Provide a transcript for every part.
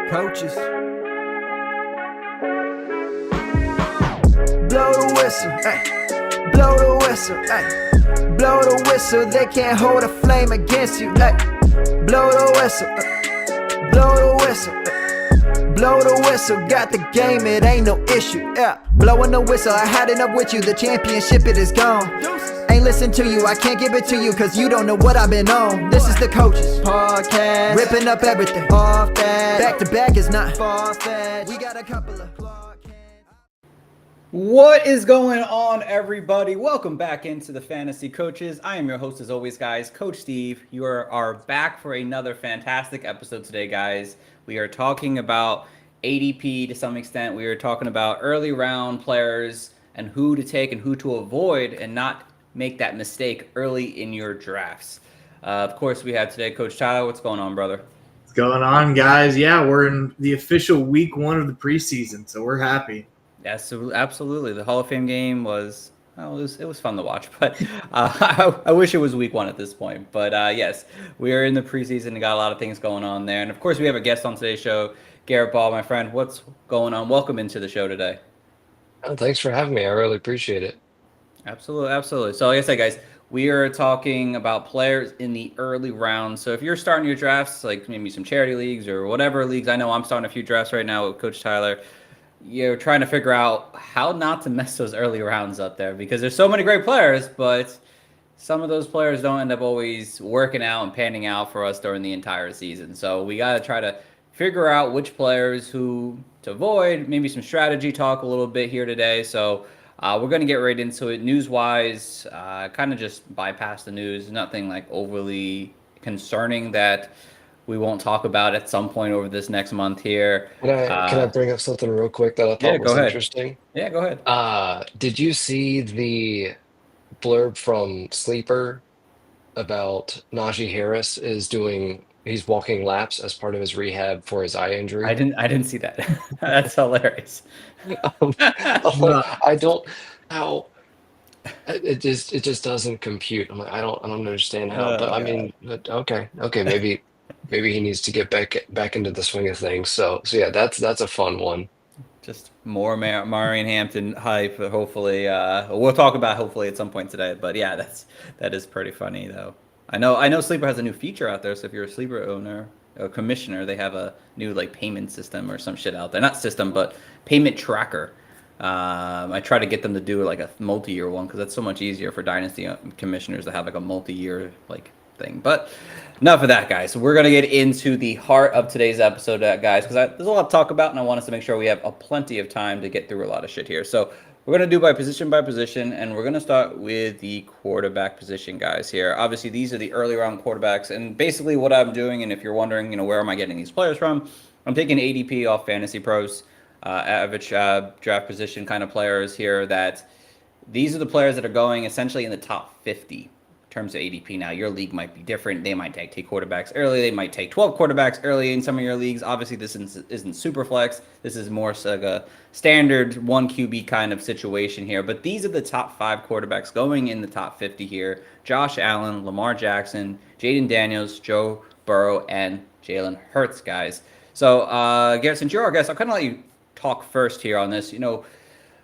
Coaches. Blow the whistle, ay. Blow the whistle, ay. Blow the whistle, they can't hold a flame against you, ay. Blow the whistle, blow the whistle, ay. Blow the whistle, got the game, it ain't no issue, yeah. Blowing the whistle, I had enough with you, the championship, it is gone. Ain't listen to you, I can't give it to you, cause you don't know what I've been on. This is the Coaches Podcast, ripping up everything off that. Back to back is not far-fetched. We got a couple of What is going on, everybody? Welcome back into the Fantasy Coaches. I am your host, as always, guys, Coach Steve. You are back for another fantastic episode today, guys. We are talking about ADP to some extent. We are talking about early round players and who to take and who to avoid and not make that mistake early in your drafts. Of course, we have today Coach Tyler. What's going on, brother? What's going on, guys? Yeah, we're in the official week 1 of the preseason, so we're happy. Yes, absolutely. The Hall of Fame game was, well, it was fun to watch, but I wish it was week 1 at this point. But yes, we are in the preseason and got a lot of things going on there. And of course, we have a guest on today's show, Garrett Ball, my friend. What's going on? Welcome into the show today. Oh, thanks for having me. I really appreciate it. Absolutely, absolutely. So like I said, guys, we are talking about players in the early rounds. So if you're starting your drafts, like maybe some charity leagues or whatever leagues, I know I'm starting a few drafts right now with Coach Tyler. You're trying to figure out how not to mess those early rounds up there because there's so many great players, but some of those players don't end up always working out and panning out for us during the entire season. So we got to try to figure out which players who to avoid, maybe some strategy talk a little bit here today. So we're going to get right into it. News-wise, kind of just bypass the news. Nothing like overly concerning that we won't talk about at some point over this next month here. Can I bring up something real quick that I thought was interesting? Yeah, go ahead. Did you see the blurb from Sleeper about Najee Harris he's walking laps as part of his rehab for his eye injury? I didn't see that. That's hilarious. I don't how it just doesn't compute. I'm like, I don't understand how, but I mean, okay, maybe he needs to get back into the swing of things. So yeah, that's a fun one. Just more Marion Hampton hype. Hopefully, we'll talk about hopefully at some point today. But yeah, that is pretty funny though. I know Sleeper has a new feature out there. So if you're a Sleeper owner or commissioner, they have a new like payment system or some shit out there. Not system, but payment tracker. I try to get them to do like a multi-year one because that's so much easier for dynasty commissioners to have like a multi-year like thing. But enough of that, guys. So we're going to get into the heart of today's episode, guys, because there's a lot to talk about, and I want us to make sure we have plenty of time to get through a lot of shit here. So we're going to do by position, and we're going to start with the quarterback position, guys, here. Obviously, these are the early round quarterbacks, and basically what I'm doing, and if you're wondering, where am I getting these players from, I'm taking ADP off Fantasy Pros, average draft position kind of players here, that these are the players that are going essentially in the top 50 terms of ADP. Now, your league might be different. They might take quarterbacks early. They might take 12 quarterbacks early in some of your leagues. Obviously, this isn't super flex. This is more like a standard 1 QB kind of situation here. But these are the top 5 quarterbacks going in the top 50 here. Josh Allen, Lamar Jackson, Jaden Daniels, Joe Burrow, and Jalen Hurts, guys. So, Garrett, since you're our guest, I'll kind of let you talk first here on this.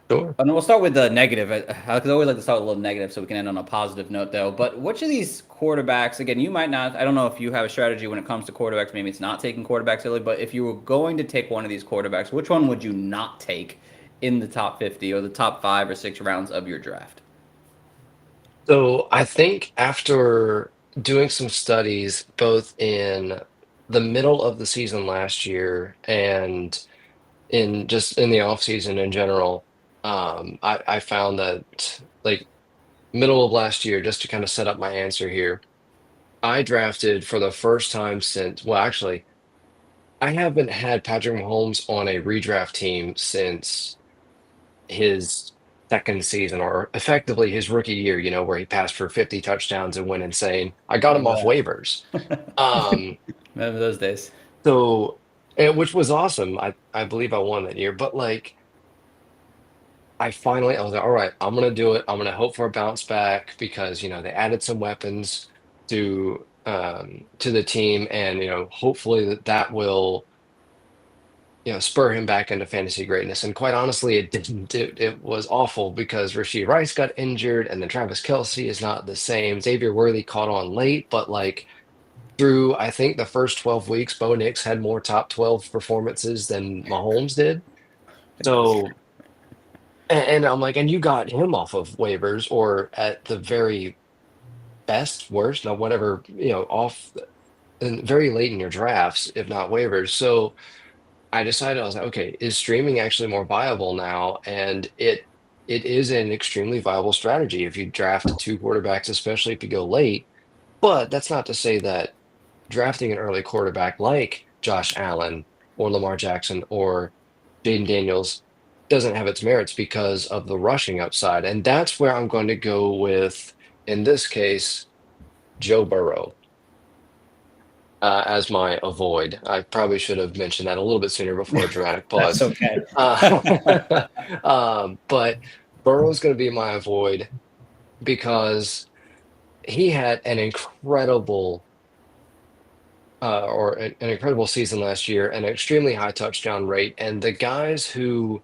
Sure. And we'll start with the negative. I always like to start with a little negative so we can end on a positive note, though. But which of these quarterbacks, again, you might not, I don't know if you have a strategy when it comes to quarterbacks. Maybe it's not taking quarterbacks early, but if you were going to take one of these quarterbacks, which one would you not take in the top 50 or the top 5 or 6 rounds of your draft? So I think after doing some studies, both in the middle of the season last year and in the off season in general, I found that like middle of last year, just to kind of set up my answer here, I drafted for the first time since, well, actually, I haven't had Patrick Mahomes on a redraft team since his second season, or effectively his rookie year, where he passed for 50 touchdowns and went insane. I got him off waivers. Remember those days. So, which was awesome. I believe I won that year, but like, I was like, all right, I'm gonna do it. I'm gonna hope for a bounce back because they added some weapons to the team, and hopefully that will spur him back into fantasy greatness. And quite honestly, it didn't. It was awful because Rashee Rice got injured, and then Travis Kelce is not the same. Xavier Worthy caught on late, but like through I think the first 12 weeks, Bo Nix had more top 12 performances than Mahomes did. So, and I'm like, and you got him off of waivers or at the very best, worst, no, whatever, off and very late in your drafts, if not waivers. So I decided I was like, okay, is streaming actually more viable now? And it is an extremely viable strategy if you draft two quarterbacks, especially if you go late. But that's not to say that drafting an early quarterback like Josh Allen or Lamar Jackson or Jaden Daniels doesn't have its merits because of the rushing upside. And that's where I'm going to go with, in this case, Joe Burrow as my avoid. I probably should have mentioned that a little bit sooner before a dramatic pause. That's okay. But Burrow's going to be my avoid because he had an incredible an incredible season last year, an extremely high touchdown rate, and the guys who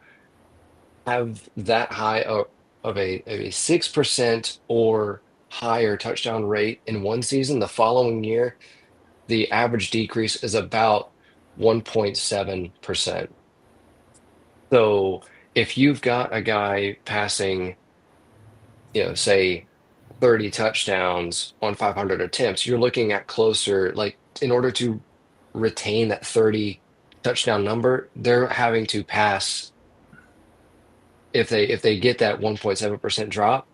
have that high of a 6% or higher touchdown rate in one season, the following year, the average decrease is about 1.7%. So if you've got a guy passing, say 30 touchdowns on 500 attempts, you're looking at closer, like in order to retain that 30 touchdown number, they're having to pass, if they get that 1.7% drop,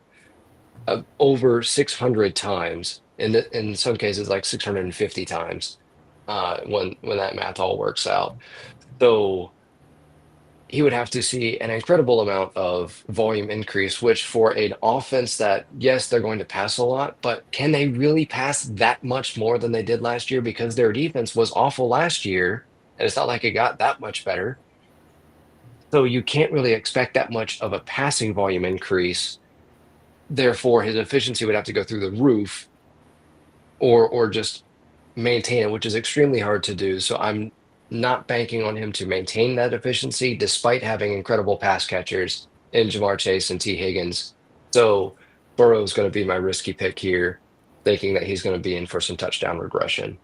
over 600 times, in some cases like 650 times, when that math all works out. So he would have to see an incredible amount of volume increase, which for an offense that, yes, they're going to pass a lot, but can they really pass that much more than they did last year? Because their defense was awful last year, and it's not like it got that much better. So you can't really expect that much of a passing volume increase. Therefore, his efficiency would have to go through the roof or just maintain it, which is extremely hard to do. So I'm not banking on him to maintain that efficiency despite having incredible pass catchers in Jamar Chase and T. Higgins. So Burrow is going to be my risky pick here, thinking that he's going to be in for some touchdown regression.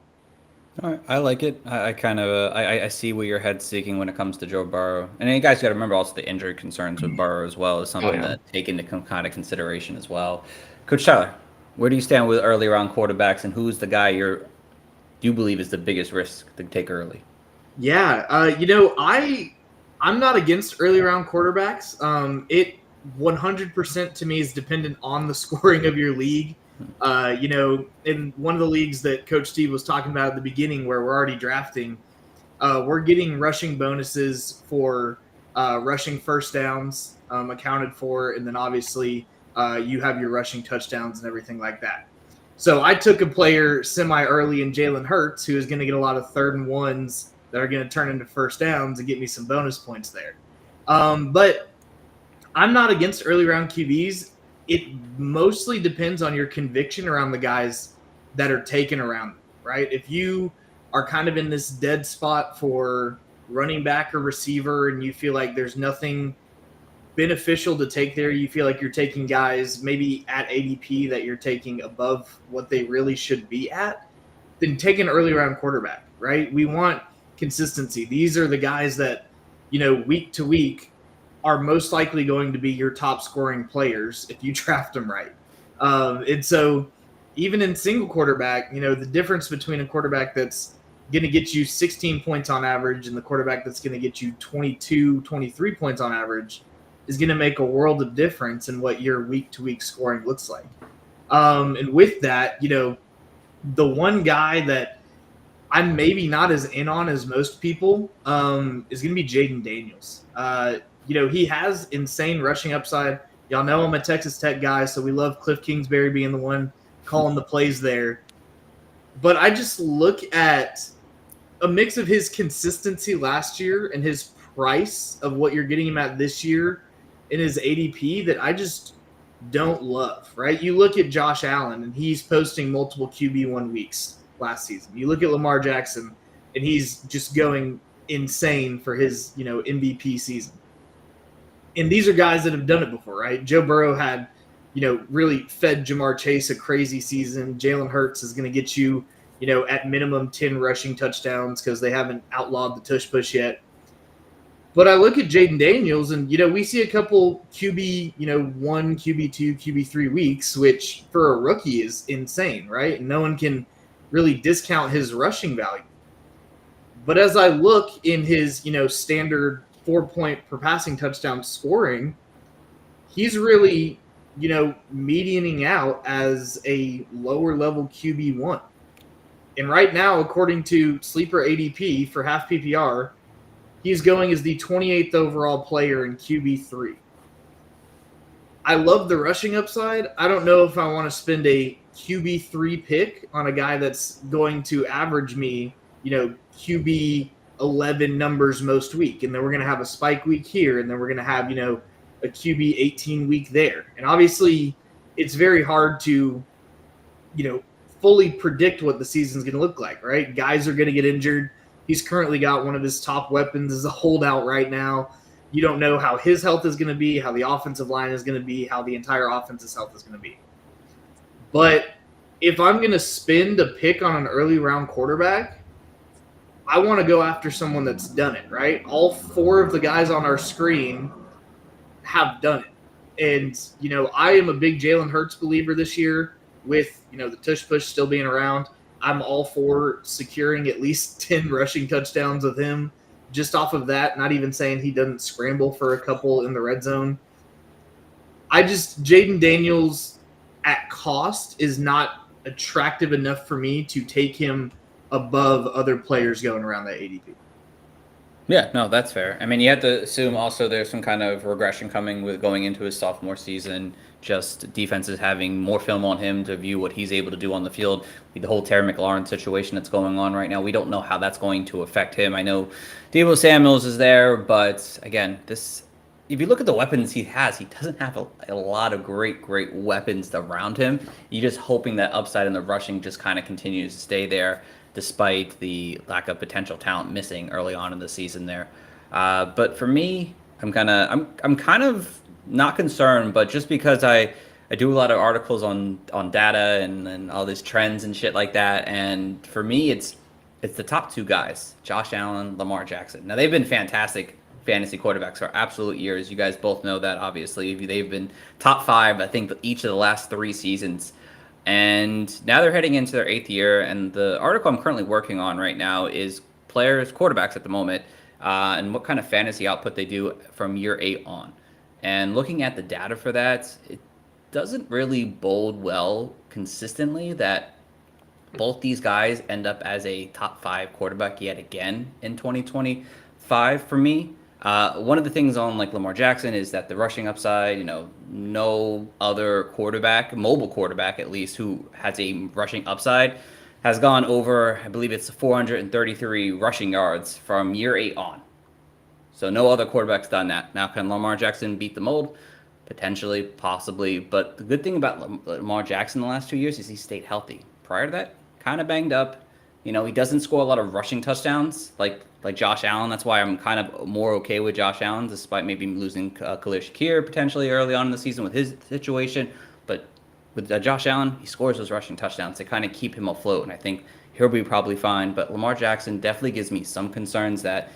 All right, I like it. I kind of I see where your head's seeking when it comes to Joe Burrow, and you guys got to remember also the injury concerns with Burrow as well is something to take into kind of consideration as well. Coach Tyler, where do you stand with early round quarterbacks, and who's the guy you believe is the biggest risk to take early? Yeah, I'm not against early round quarterbacks. It 100% to me is dependent on the scoring of your league. In one of the leagues that Coach Steve was talking about at the beginning, where we're already drafting, we're getting rushing bonuses for rushing first downs accounted for, and then obviously you have your rushing touchdowns and everything like that. So I took a player semi-early in Jalen Hurts, who is going to get a lot of 3rd and 1s that are going to turn into first downs and get me some bonus points there. But I'm not against early round QBs. It mostly depends on your conviction around the guys that are taken around, right? If you are kind of in this dead spot for running back or receiver and you feel like there's nothing beneficial to take there, you feel like you're taking guys maybe at ADP that you're taking above what they really should be at, then take an early round quarterback, right? We want consistency. These are the guys that, week to week are most likely going to be your top scoring players if you draft them right. And so even in single quarterback, the difference between a quarterback that's going to get you 16 points on average and the quarterback that's going to get you 22, 23 points on average is going to make a world of difference in what your week to week scoring looks like. And with that, the one guy that I'm maybe not as in on as most people is going to be Jaden Daniels. He has insane rushing upside. Y'all know I'm a Texas Tech guy, so we love Cliff Kingsbury being the one calling the plays there. But I just look at a mix of his consistency last year and his price of what you're getting him at this year in his ADP that I just don't love, right? You look at Josh Allen, and he's posting multiple QB1 weeks last season. You look at Lamar Jackson, and he's just going insane for his, MVP season. And these are guys that have done it before, right? Joe Burrow had, really fed Jamar Chase a crazy season. Jalen Hurts is going to get you, at minimum 10 rushing touchdowns because they haven't outlawed the tush push yet. But I look at Jaden Daniels, and we see a couple QB, 1, QB2, QB3 weeks, which for a rookie is insane, right? And no one can really discount his rushing value. But as I look in his, standard 4-point per passing touchdown scoring, he's really, medianing out as a lower level QB1. And right now, according to Sleeper ADP for half PPR, he's going as the 28th overall player in QB3. I love the rushing upside. I don't know if I want to spend a QB3 pick on a guy that's going to average me, QB 11 numbers most week. And then we're going to have a spike week here. And then we're going to have, a QB 18 week there. And obviously, it's very hard to, fully predict what the season's going to look like, right? Guys are going to get injured. He's currently got one of his top weapons as a holdout right now. You don't know how his health is going to be, how the offensive line is going to be, how the entire offense's health is going to be. But if I'm going to spend a pick on an early round quarterback, I want to go after someone that's done it, right? All 4 of the guys on our screen have done it. And, I am a big Jalen Hurts believer this year with, the tush push still being around. I'm all for securing at least 10 rushing touchdowns with him. Just off of that, not even saying he doesn't scramble for a couple in the red zone. Jaden Daniels at cost is not attractive enough for me to take him above other players going around that ADP. Yeah, no, that's fair. I mean, you have to assume also there's some kind of regression coming with going into his sophomore season. Just defenses having more film on him to view what he's able to do on the field. The whole Terry McLaurin situation that's going on right now, we don't know how that's going to affect him. I know Deebo Samuels is there, but again, if you look at the weapons he has, he doesn't have a lot of great weapons around him. You're just hoping that upside in the rushing just kind of continues to stay there, despite the lack of potential talent missing early on in the season there. But for me, I'm kind of not concerned, but just because I do a lot of articles on data and all these trends and shit like that, and for me, it's the top 2 guys, Josh Allen, Lamar Jackson. Now, they've been fantastic fantasy quarterbacks for absolute years. You guys both know that, obviously. They've been top 5, I think, each of the last 3 seasons. And now they're heading into their 8th year, and the article I'm currently working on right now is quarterbacks at the moment, and what kind of fantasy output they do from year 8 on. And looking at the data for that, it doesn't really bode well consistently that both these guys end up as a top 5 quarterback yet again in 2025 for me. One of the things on like Lamar Jackson is that the rushing upside, no other quarterback, mobile quarterback at least, who has a rushing upside has gone over, I believe it's 433 rushing yards from year 8 on. So no other quarterback's done that. Now, can Lamar Jackson beat the mold? Potentially, possibly. But the good thing about Lamar Jackson the last 2 years is he stayed healthy. Prior to that, kind of banged up. He doesn't score a lot of rushing touchdowns like Josh Allen. That's why I'm kind of more okay with Josh Allen, despite maybe losing Khalil Shakir potentially early on in the season with his situation. But with Josh Allen, he scores those rushing touchdowns to kind of keep him afloat. And I think he'll be probably fine. But Lamar Jackson definitely gives me some concerns that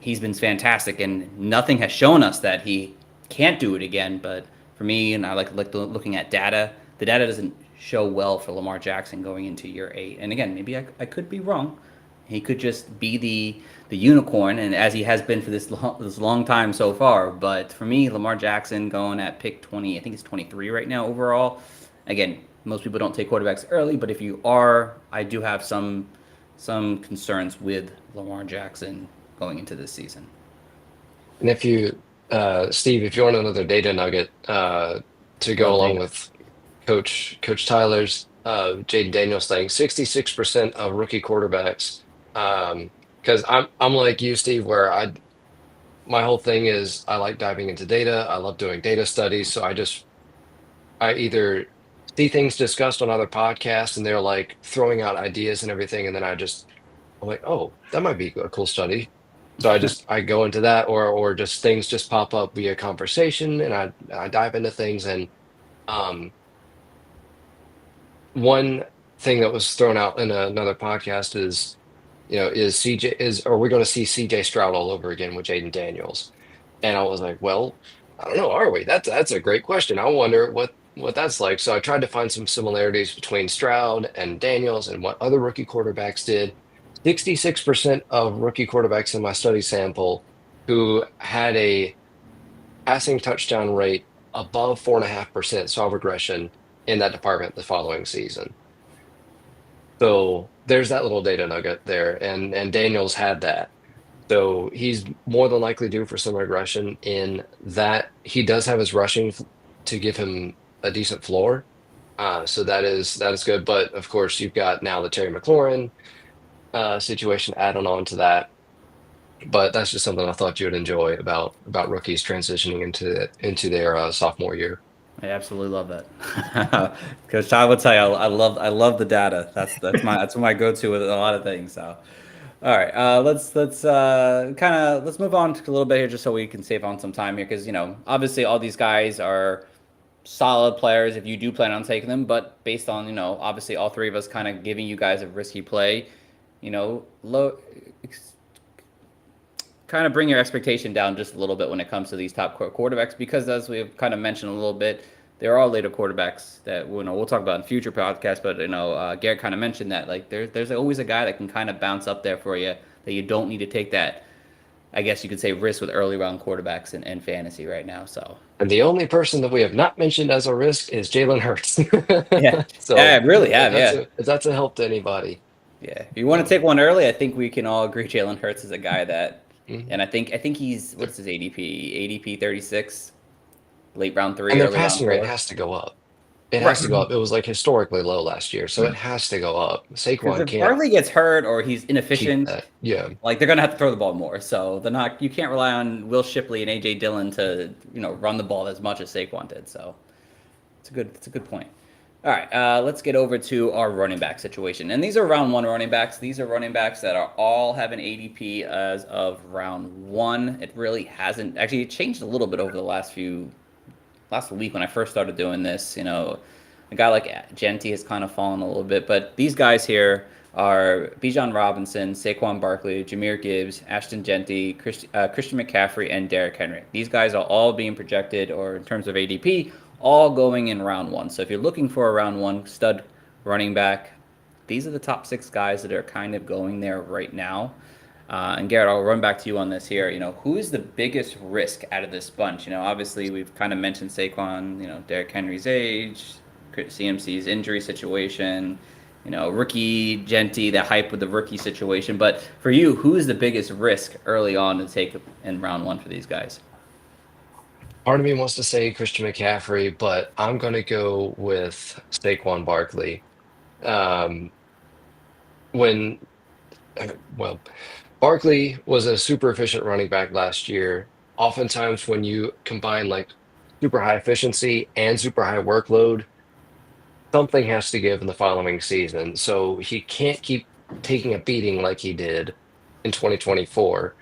he's been fantastic, and nothing has shown us that he can't do it again. But for me, and I like looking at data, the data doesn't show well for Lamar Jackson going into year 8. And again, maybe I could be wrong. He could just be the unicorn, and as he has been for this long time so far. But for me, Lamar Jackson going at pick 20, I think it's 23 right now overall. Again, most people don't take quarterbacks early, but if you are, I do have some concerns with Lamar Jackson going into this season. And if you, Steve, if you want another data nugget to go along with Coach Tyler's, Jaden Daniels thing, 66% of rookie quarterbacks. Because I'm like you, Steve, where my whole thing is I like diving into data. I love doing data studies. So I either see things discussed on other podcasts and they're like throwing out ideas and everything, and then I'm like, oh, that might be a cool study. So I go into that, or just things just pop up via conversation, and I dive into things. And um, one thing that was thrown out in another podcast is, is CJ is are we going to see CJ Stroud all over again with Jaden Daniels? And I was like, well, I don't know, are we? That's a great question. I wonder what that's like. So I tried to find some similarities between Stroud and Daniels and what other rookie quarterbacks did. 66% of rookie quarterbacks in my study sample who had a passing touchdown rate above 4.5% saw regression in that department the following season. So there's that little data nugget there, and Daniels had that. So he's more than likely due for some regression in that he does have his rushing to give him a decent floor. So that is good. But of course, you've got now the Terry McLaurin situation added on to that. But that's just something I thought you would enjoy about rookies transitioning into their sophomore year. I absolutely love that. Because I would tell you, I love the data. That's my go-to with a lot of things. So, all right, let's move on to a little bit here, just so we can save on some time here, because obviously all these guys are solid players if you do plan on taking them, but based on obviously all three of us kind of giving you guys a risky play, low kind of bring your expectation down just a little bit when it comes to these top quarterbacks, because as we've kind of mentioned a little bit, there are later quarterbacks that we'll talk about in future podcasts. But Garrett kind of mentioned that like there's always a guy that can kind of bounce up there for you that you don't need to take that, I guess you could say, risk with early round quarterbacks in fantasy right now. So And the only person that we have not mentioned as a risk is Jalen Hurts. yeah, So yeah, really if have, that's yeah. if that's a help to anybody. Yeah, if you want to take one early, I think we can all agree Jalen Hurts is a guy that, Mhm. and I think he's, what's his ADP? ADP 36, late round And three, their early round passing rate four. has to go up. It Right. has to go up. It was like historically low last year, so it has to go up. Because Saquon if can't Barkley gets hurt or he's keep inefficient, that. Yeah. like they're gonna have to throw the ball more. So they're not. You can't rely on Will Shipley and AJ Dillon to run the ball as much as Saquon did. So it's a good point. All right, let's get over to our running back situation. And these are round one running backs. These are running backs that are all have an ADP as of round one. It really hasn't actually. It changed a little bit over the last week when I first started doing this. A guy like Genty has kind of fallen a little bit, but these guys here are Bijan Robinson, Saquon Barkley, Jahmyr Gibbs, Ashton Genty, Christian McCaffrey, and Derrick Henry. These guys are all being projected, or in terms of ADP, all going in round one. So if you're looking for a round one stud running back, these are the top six guys that are kind of going there right now. And Garrett, I'll run back to you on this here. Who is the biggest risk out of this bunch? Obviously we've kind of mentioned Saquon, Derrick Henry's age, CMC's injury situation, rookie Genty, the hype with the rookie situation. But for you, who is the biggest risk early on to take in round one for these guys? Part of me wants to say Christian McCaffrey, but I'm going to go with Saquon Barkley. Um, when, well, Barkley was a super efficient running back last year. Oftentimes, when you combine like super high efficiency and super high workload, something has to give in the following season. So he can't keep taking a beating like he did in 2024.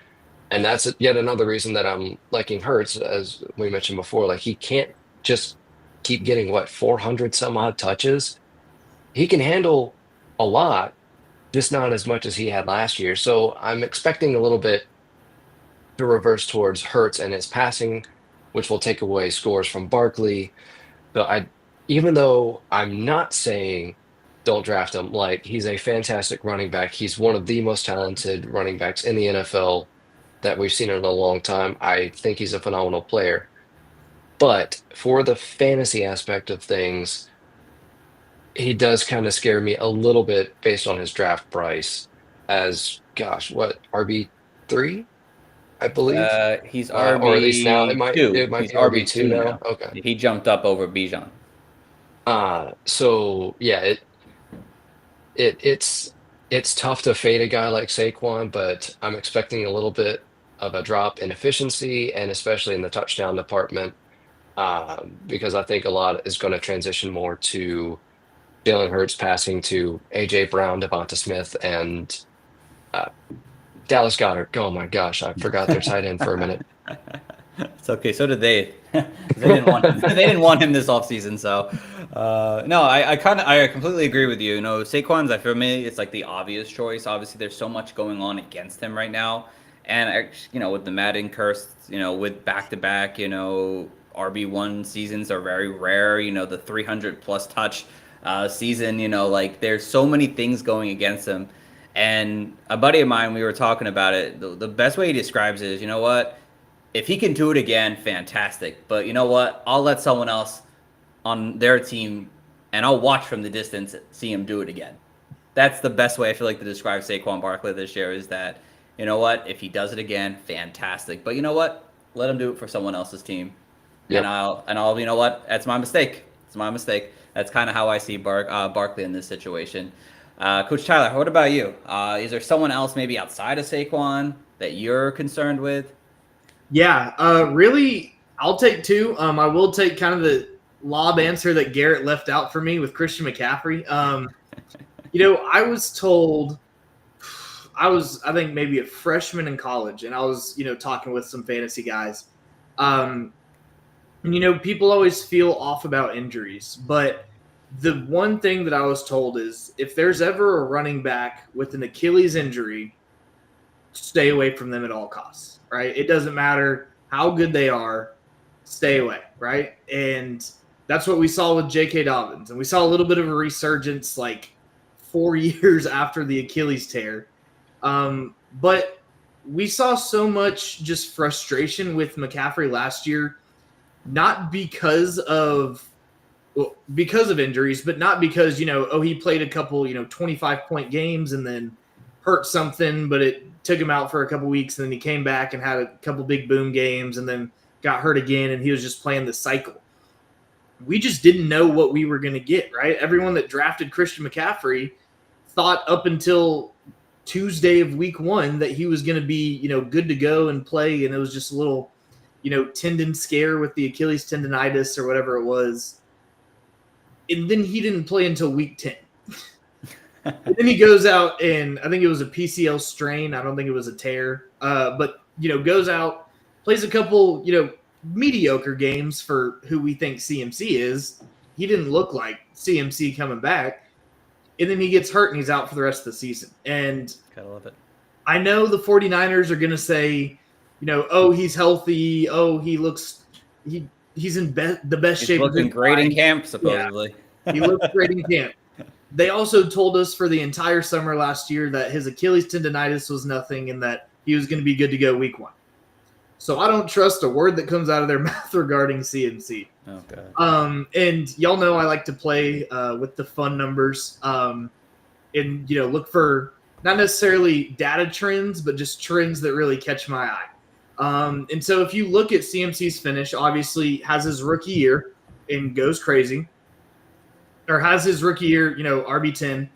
And that's yet another reason that I'm liking Hurts, as we mentioned before. Like he can't just keep getting 400 some odd touches. He can handle a lot, just not as much as he had last year. So I'm expecting a little bit to reverse towards Hurts and his passing, which will take away scores from Barkley. So even though I'm not saying don't draft him, like he's a fantastic running back. He's one of the most talented running backs in the NFL that we've seen in a long time. I think he's a phenomenal player. But for the fantasy aspect of things, he does kind of scare me a little bit based on his draft price as, gosh, what, RB3, I believe? He's Or at least now RB two. it might He's be RB RB2 two now. now. Okay. He jumped up over Bijan. So yeah, it's tough to fade a guy like Saquon, but I'm expecting a little bit of a drop in efficiency and especially in the touchdown department, because I think a lot is going to transition more to Jalen Hurts passing to AJ Brown, Devonta Smith, and uh, Dallas Goedert. Oh my gosh, I forgot their tight end for a minute. It's okay. So did they. They didn't want him. They didn't want him this offseason. So, no, I completely agree with you. You know, Saquon's, for me, it's like the obvious choice. Obviously, there's so much going on against him right now, and you know, with the Madden curse, you know, with back-to-back, you know, RB1 seasons are very rare. You know, the 300 plus touch season. You know, like there's so many things going against him. And a buddy of mine, we were talking about it. The best way he describes it is, you know what? If he can do it again, fantastic. But you know what? I'll let someone else on their team, and I'll watch from the distance, see him do it again. That's the best way I feel like to describe Saquon Barkley this year is that, you know what? If he does it again, fantastic. But you know what? Let him do it for someone else's team. Yep. And I'll, you know what? That's my mistake. It's my mistake. That's kind of how I see Barkley in this situation. Coach Tyler, what about you? Is there someone else maybe outside of Saquon that you're concerned with? Yeah, really, I'll take two. I will take kind of the lob answer that Garrett left out for me with Christian McCaffrey. You know, I was told I think maybe a freshman in college, and I was, you know, talking with some fantasy guys. And, you know, people always feel off about injuries, but the one thing that I was told is if there's ever a running back with an Achilles injury, stay away from them at all costs, right? It doesn't matter how good they are, stay away, right? And that's what we saw with J.K. Dobbins. And we saw a little bit of a resurgence like 4 years after the Achilles tear. But we saw so much just frustration with McCaffrey last year, not because of injuries, but not because, you know, he played a couple, you know, 25-point games and then hurt something, but it took him out for a couple weeks, and then he came back and had a couple big boom games and then got hurt again, and he was just playing the cycle. We just didn't know what we were going to get, right? Everyone that drafted Christian McCaffrey thought up until Tuesday of week 1 that he was going to be, you know, good to go and play, and it was just a little, you know, tendon scare with the Achilles tendonitis or whatever it was. And then he didn't play until week 10. And then he goes out, and I think it was a PCL strain. I don't think it was a tear. But, you know, goes out, plays a couple, you know, mediocre games for who we think CMC is. He didn't look like CMC coming back. And then he gets hurt, and he's out for the rest of the season. And Gotta love it. I know the 49ers are going to say, you know, oh, he's healthy. Oh, he looks he's in the best shape. He's looking great in camp, supposedly. Yeah, he looks great in camp. They also told us for the entire summer last year that his Achilles tendonitis was nothing and that he was going to be good to go week 1. So I don't trust a word that comes out of their mouth regarding CMC. Oh, God. And y'all know I like to play with the fun numbers and, you know, look for not necessarily data trends, but just trends that really catch my eye. And so if you look at CMC's finish, obviously has his rookie year and goes crazy. Or has his rookie year, you know, RB10.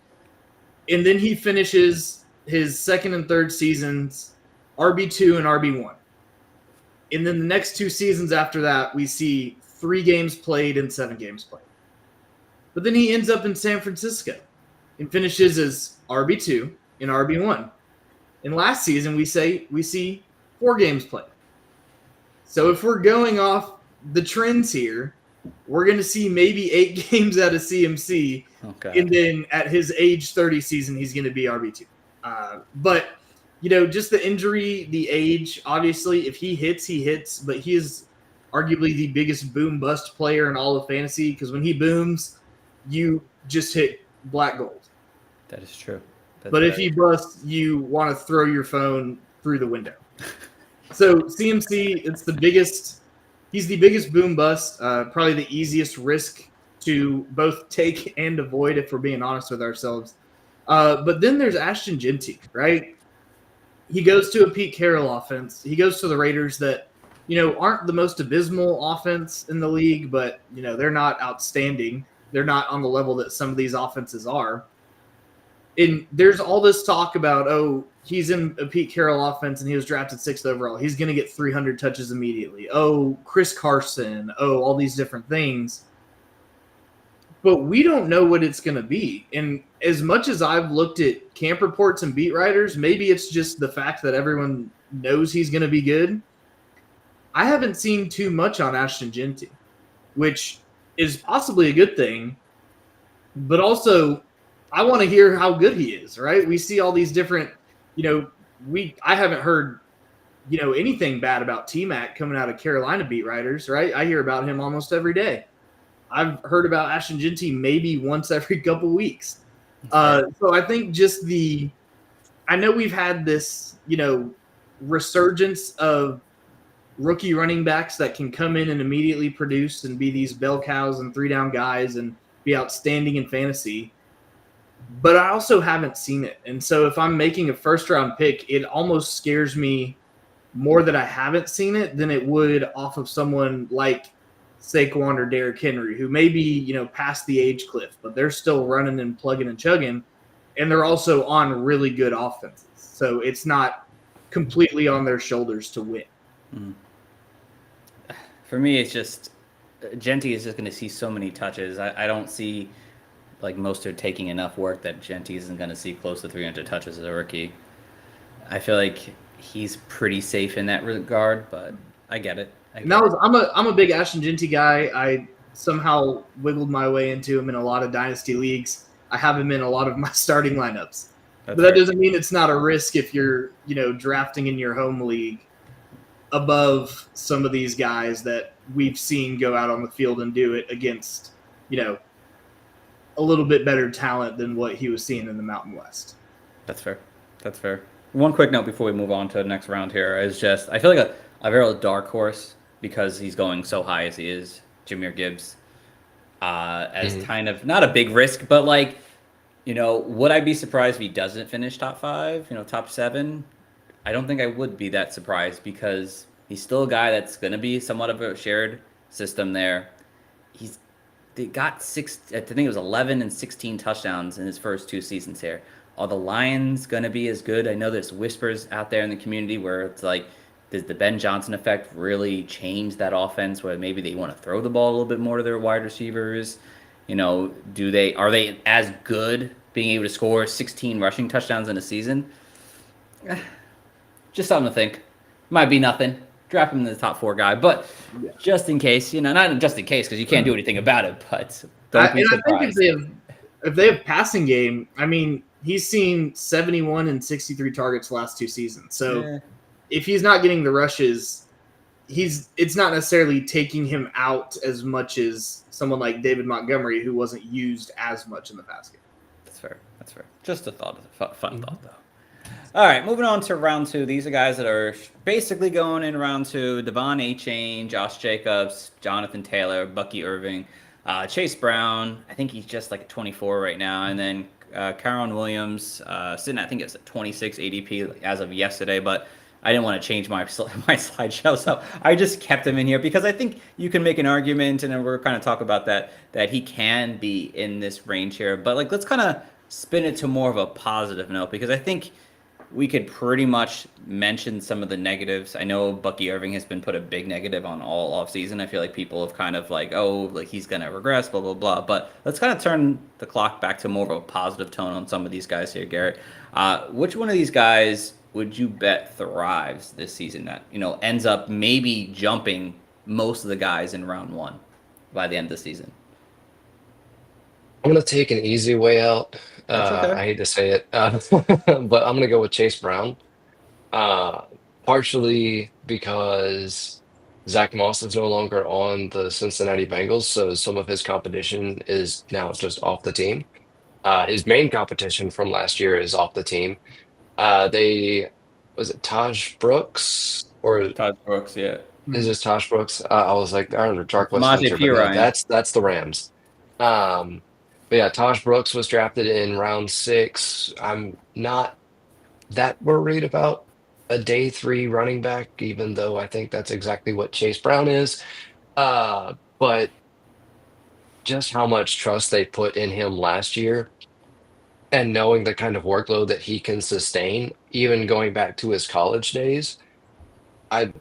And then he finishes his second and third seasons RB2 and RB1. And then the next 2 seasons after that, we see 3 games played and 7 games played. But then he ends up in San Francisco and finishes as RB2 and RB1. And last season, we see 4 games played. So if we're going off the trends here, we're going to see maybe 8 games out of CMC, and then at his age 30 season, he's going to be RB2. But, you know, just the injury, the age, obviously, if he hits, he hits. But he is arguably the biggest boom-bust player in all of fantasy because when he booms, you just hit black gold. That is true. But if he busts, you want to throw your phone through the window. So CMC, he's the biggest boom bust, probably the easiest risk to both take and avoid if we're being honest with ourselves. But then there's Ashton Genty, right? He goes to a Pete Carroll offense. He goes to the Raiders that, you know, aren't the most abysmal offense in the league, but, you know, they're not outstanding. They're not on the level that some of these offenses are. And there's all this talk about, oh, he's in a Pete Carroll offense and he was drafted 6th overall. He's going to get 300 touches immediately. Oh, Chris Carson. Oh, all these different things. but we don't know what it's going to be. And as much as I've looked at camp reports and beat writers, maybe it's just the fact that everyone knows he's going to be good. I haven't seen too much on Ashton Genty, which is possibly a good thing, but also I want to hear how good he is, right? We see all these different, I haven't heard, anything bad about T-Mac coming out of Carolina beat writers, right? I hear about him almost every day. I've heard about Ashton Genty maybe once every couple weeks. So I think I know we've had this, resurgence of rookie running backs that can come in and immediately produce and be these bell cows and 3-down guys and be outstanding in fantasy. But I also haven't seen it. And so if I'm making a first-round pick, it almost scares me more that I haven't seen it than it would off of someone like Saquon or Derrick Henry, who may be, past the age cliff, but they're still running and plugging and chugging, and they're also on really good offenses. So it's not completely on their shoulders to win. Mm. For me, it's just Genty is just going to see so many touches. I don't see like Mostert taking enough work that Genty isn't going to see close to 300 touches as a rookie. I feel like he's pretty safe in that regard, but I get it. I'm a big Ashton Genty guy. I somehow wiggled my way into him in a lot of dynasty leagues. I have him in a lot of my starting lineups. But that doesn't mean it's not a risk if you're, drafting in your home league above some of these guys that we've seen go out on the field and do it against, a little bit better talent than what he was seeing in the Mountain West. That's fair. One quick note before we move on to the next round here is just I feel like a very dark horse because he's going so high as he is, Jahmyr Gibbs, as kind of not a big risk, but like, would I be surprised if he doesn't finish top 5, top 7? I don't think I would be that surprised because he's still a guy that's going to be somewhat of a shared system there. They got I think it was 11 and 16 touchdowns in his first 2 seasons here. Are the Lions going to be as good? I know there's whispers out there in the community where it's like, does the Ben Johnson effect really change that offense where maybe they want to throw the ball a little bit more to their wide receivers? Are they as good being able to score 16 rushing touchdowns in a season? Just something to think. Might be nothing. Drop him in the top 4 guy, but just in case, not just in case because you can't do anything about it, but don't be surprised. I think if they have passing game, I mean, he's seen 71 and 63 targets the last 2 seasons. So if he's not getting the rushes, it's not necessarily taking him out as much as someone like David Montgomery, who wasn't used as much in the pass game. That's fair. Just a thought, fun thought though. All right, moving on to round 2. These are guys that are basically going in round 2. Devon Achane, Josh Jacobs, Jonathan Taylor, Bucky Irving, Chase Brown. I think he's just like a 24 right now. And then Kyron Williams sitting, I think it's a 26 ADP as of yesterday. But I didn't want to change my slideshow, so I just kept him in here because I think you can make an argument, and then we're kind of talk about that he can be in this range here. But like, let's kind of spin it to more of a positive note because I think we could pretty much mention some of the negatives. I know Bucky Irving has been put a big negative on all offseason. I feel like people have kind of like, he's going to regress, blah, blah, blah. But let's kind of turn the clock back to more of a positive tone on some of these guys here, Garrett. Which one of these guys would you bet thrives this season that, ends up maybe jumping most of the guys in round 1 by the end of the season? I'm going to take an easy way out. Okay. I hate to say it, but I'm going to go with Chase Brown. Partially because Zach Moss is no longer on the Cincinnati Bengals, so some of his competition is now just off the team. His main competition from last year is off the team. Was it Taj Brooks or Taj Brooks? Yeah. Is this Taj Brooks? I was like, I don't know, Dark West Samaje Future, but Perine. that's the Rams. But yeah, Taj Brooks was drafted in round 6. I'm not that worried about a day 3 running back, even though I think that's exactly what Chase Brown is. But just how much trust they put in him last year and knowing the kind of workload that he can sustain, even going back to his college days, I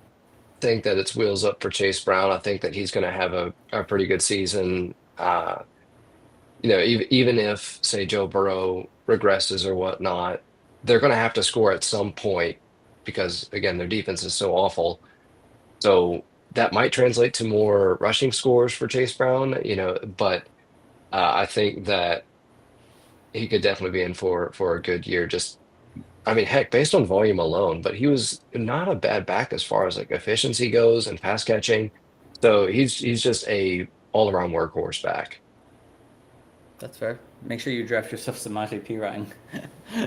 think that it's wheels up for Chase Brown. I think that he's going to have a pretty good season. even if, say, Joe Burrow regresses or whatnot, they're going to have to score at some point because, again, their defense is so awful. So that might translate to more rushing scores for Chase Brown, but I think that he could definitely be in for a good year. Just, I mean, heck, based on volume alone, but he was not a bad back as far as like efficiency goes and pass catching. So he's just a all around workhorse back. That's fair. Make sure you draft yourself Samaje Perine,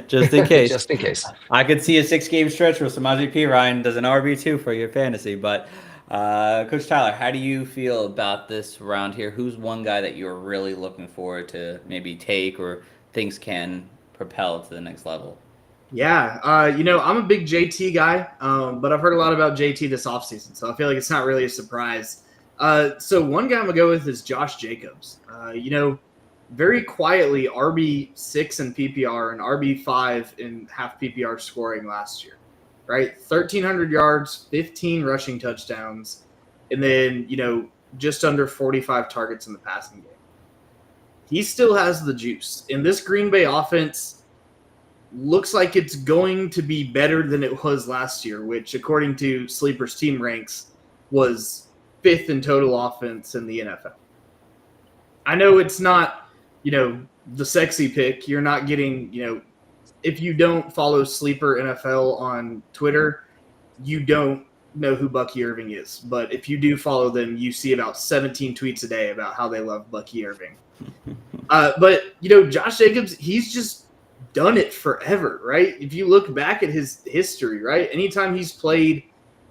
just in case. Just in case. I could see a 6-game stretch where Samaje Perine does an RB2 for your fantasy. But Coach Tyler, how do you feel about this round here? Who's one guy that you're really looking forward to maybe take or things can propel to the next level? Yeah, I'm a big JT guy, but I've heard a lot about JT this offseason, so I feel like it's not really a surprise. So one guy I'm going to go with is Josh Jacobs. Very quietly RB6 in PPR and RB5 in half PPR scoring last year, right? 1,300 yards, 15 rushing touchdowns, and then, just under 45 targets in the passing game. He still has the juice. And this Green Bay offense looks like it's going to be better than it was last year, which, according to Sleeper's team ranks, was 5th in total offense in the NFL. I know it's not, the sexy pick. You're not getting, if you don't follow Sleeper NFL on Twitter, you don't know who Bucky Irving is. But if you do follow them, you see about 17 tweets a day about how they love Bucky Irving. But, Josh Jacobs, he's just done it forever, right? If you look back at his history, right, anytime he's played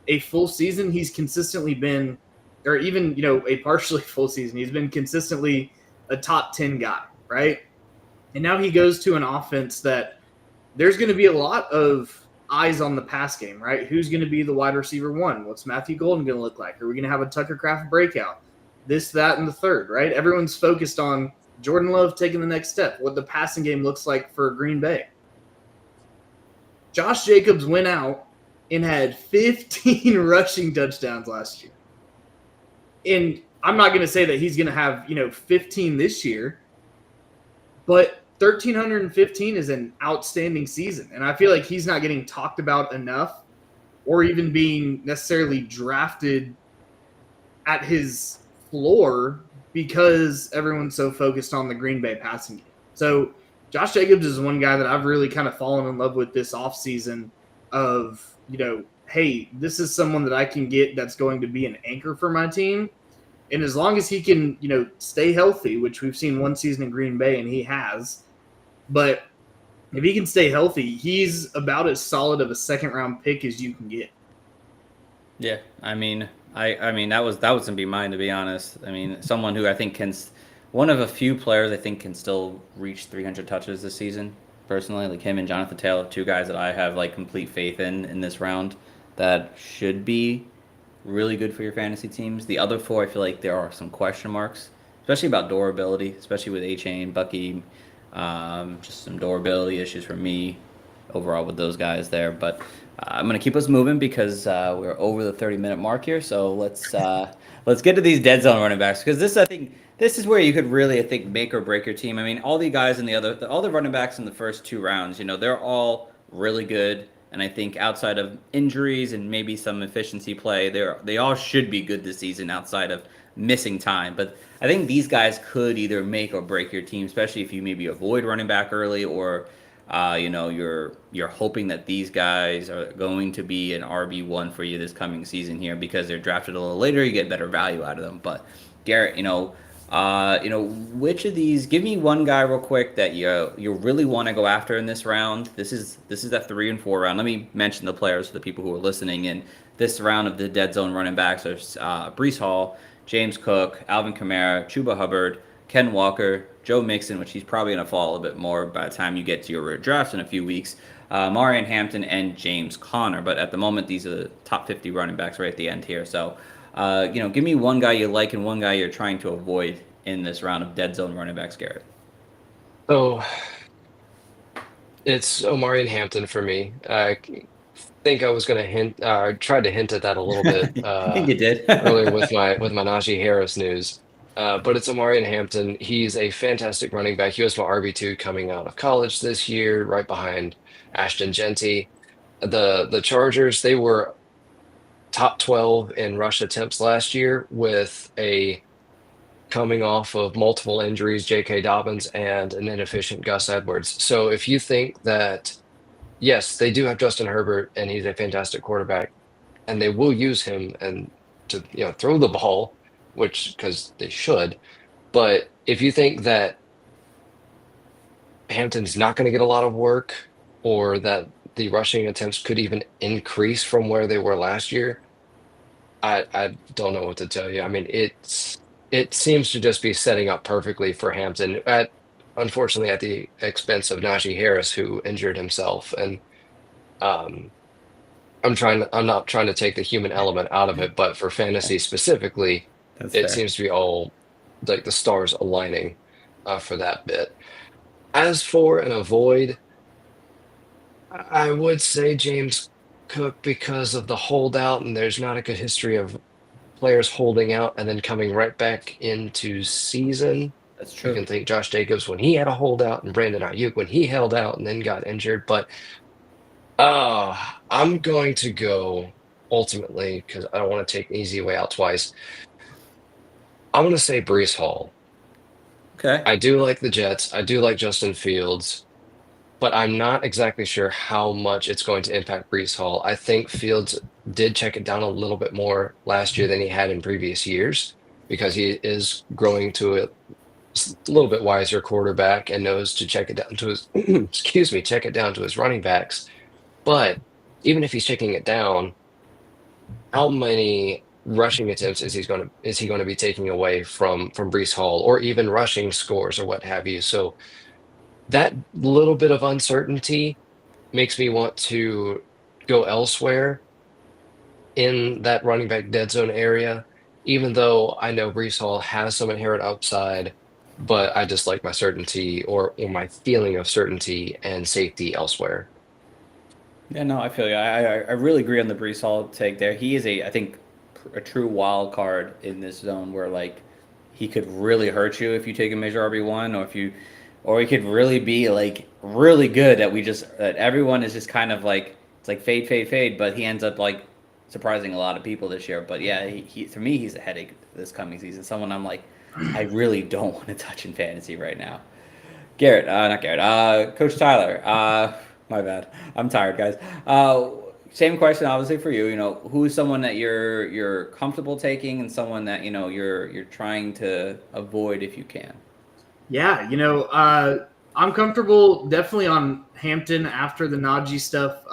a full season, he's consistently been, or even, a partially full season, he's been consistently a top 10 guy, right? And now he goes to an offense that there's going to be a lot of eyes on the pass game, right? Who's going to be the wide receiver one? What's Matthew Golden going to look like? Are we going to have a Tucker Kraft breakout? This, that, and the third, right? Everyone's focused on Jordan Love taking the next step, what the passing game looks like for Green Bay. Josh Jacobs went out and had 15 rushing touchdowns last year. And I'm not going to say that he's going to have, 15 this year, but 1,315 is an outstanding season. And I feel like he's not getting talked about enough or even being necessarily drafted at his floor because everyone's so focused on the Green Bay passing game. So Josh Jacobs is one guy that I've really kind of fallen in love with this offseason of, hey, this is someone that I can get that's going to be an anchor for my team. And as long as he can, stay healthy, which we've seen one season in Green Bay and he has, but if he can stay healthy, he's about as solid of a second-round pick as you can get. Yeah, I mean that was gonna be mine, to be honest. I mean, someone who I think can, one of a few players I think can still reach 300 touches this season. Personally, like him and Jonathan Taylor, two guys that I have like complete faith in this round that should be really good for your fantasy teams. The other four, I feel like there are some question marks, especially about durability, especially with A-Chain, Bucky, just some durability issues for me overall with those guys there. But I'm going to keep us moving because we're over the 30-minute mark here. So let's get to these dead zone running backs, because I think this is where you could really, I think, make or break your team. I mean, all the guys in all the running backs in the first two rounds, they're all really good. And I think outside of injuries and maybe some efficiency play, they all should be good this season outside of missing time. But I think these guys could either make or break your team, especially if you maybe avoid running back early, or you're hoping that these guys are going to be an RB1 for you this coming season here because they're drafted a little later. You get better value out of them. But Garrett, which of these? Give me one guy real quick that you really want to go after in this round. This is that 3 and 4 round. Let me mention the players for the people who are listening. In this round of the dead zone running backs are Breece Hall, James Cook, Alvin Kamara, Chuba Hubbard, Ken Walker, Joe Mixon, which he's probably going to fall a bit more by the time you get to your drafts in a few weeks, Marion Hampton, and James Conner. But at the moment, these are the top 50 running backs right at the end here. So. Give me one guy you like and one guy you're trying to avoid in this round of dead zone running backs, Garrett. So it's Omarion Hampton for me. I think I was going to tried to hint at that a little bit I think you did earlier with my Najee Harris news. But it's Amari Hampton. He's a fantastic running back. He was my RB2 coming out of college this year, right behind Ashton Genty. The Chargers, they were top 12 in rush attempts last year with a coming off of multiple injuries, J.K. Dobbins and an inefficient Gus Edwards. So if you think that, yes, they do have Justin Herbert and he's a fantastic quarterback, and they will use him and to throw the ball, which because they should. But if you think that Hampton's not going to get a lot of work, or that the rushing attempts could even increase from where they were last year, I don't know what to tell you. I mean, it seems to just be setting up perfectly for Hampton unfortunately at the expense of Najee Harris, who injured himself. And um, I'm not trying to take the human element out of it, but for fantasy specifically, That's it fair. seems to be all like the stars aligning for that bit. As for an avoid, I would say James Cook because of the holdout, and there's not a good history of players holding out and then coming right back into season. That's You true. can think Josh Jacobs when he had a holdout, and Brandon Ayuk when he held out and then got injured. But I'm going to go ultimately, because I don't want to take an easy way out twice. I'm going to say Brees Hall. Okay. I do like the Jets. I do like Justin Fields, but I'm not exactly sure how much it's going to impact Brees Hall. I think Fields did check it down a little bit more last year than he had in previous years, because he is growing to a little bit wiser quarterback and knows to check it down to his check it down to his running backs. But even if he's checking it down, how many rushing attempts is he going to be taking away from Brees Hall, or even rushing scores or what have you? So that little bit of uncertainty makes me want to go elsewhere in that running back dead zone area, even though I know Brees Hall has some inherent upside, but I just like my certainty, or my feeling of certainty and safety elsewhere. Yeah, no, I feel you. I really agree on the Brees Hall take there. He is I think, a true wild card in this zone where like he could really hurt you if you take a major RB1, or he could really be like really good that everyone is just kind of like it's like fade, fade, fade, but he ends up like surprising a lot of people this year. But yeah, he for me he's a headache this coming season. Someone I'm like I really don't want to touch in fantasy right now. Garrett, not Garrett. Coach Tyler. My bad. I'm tired, guys. Same question, obviously for you. Who's someone that you're comfortable taking, and someone that you're trying to avoid if you can. Yeah, I'm comfortable definitely on Hampton after the Najee stuff.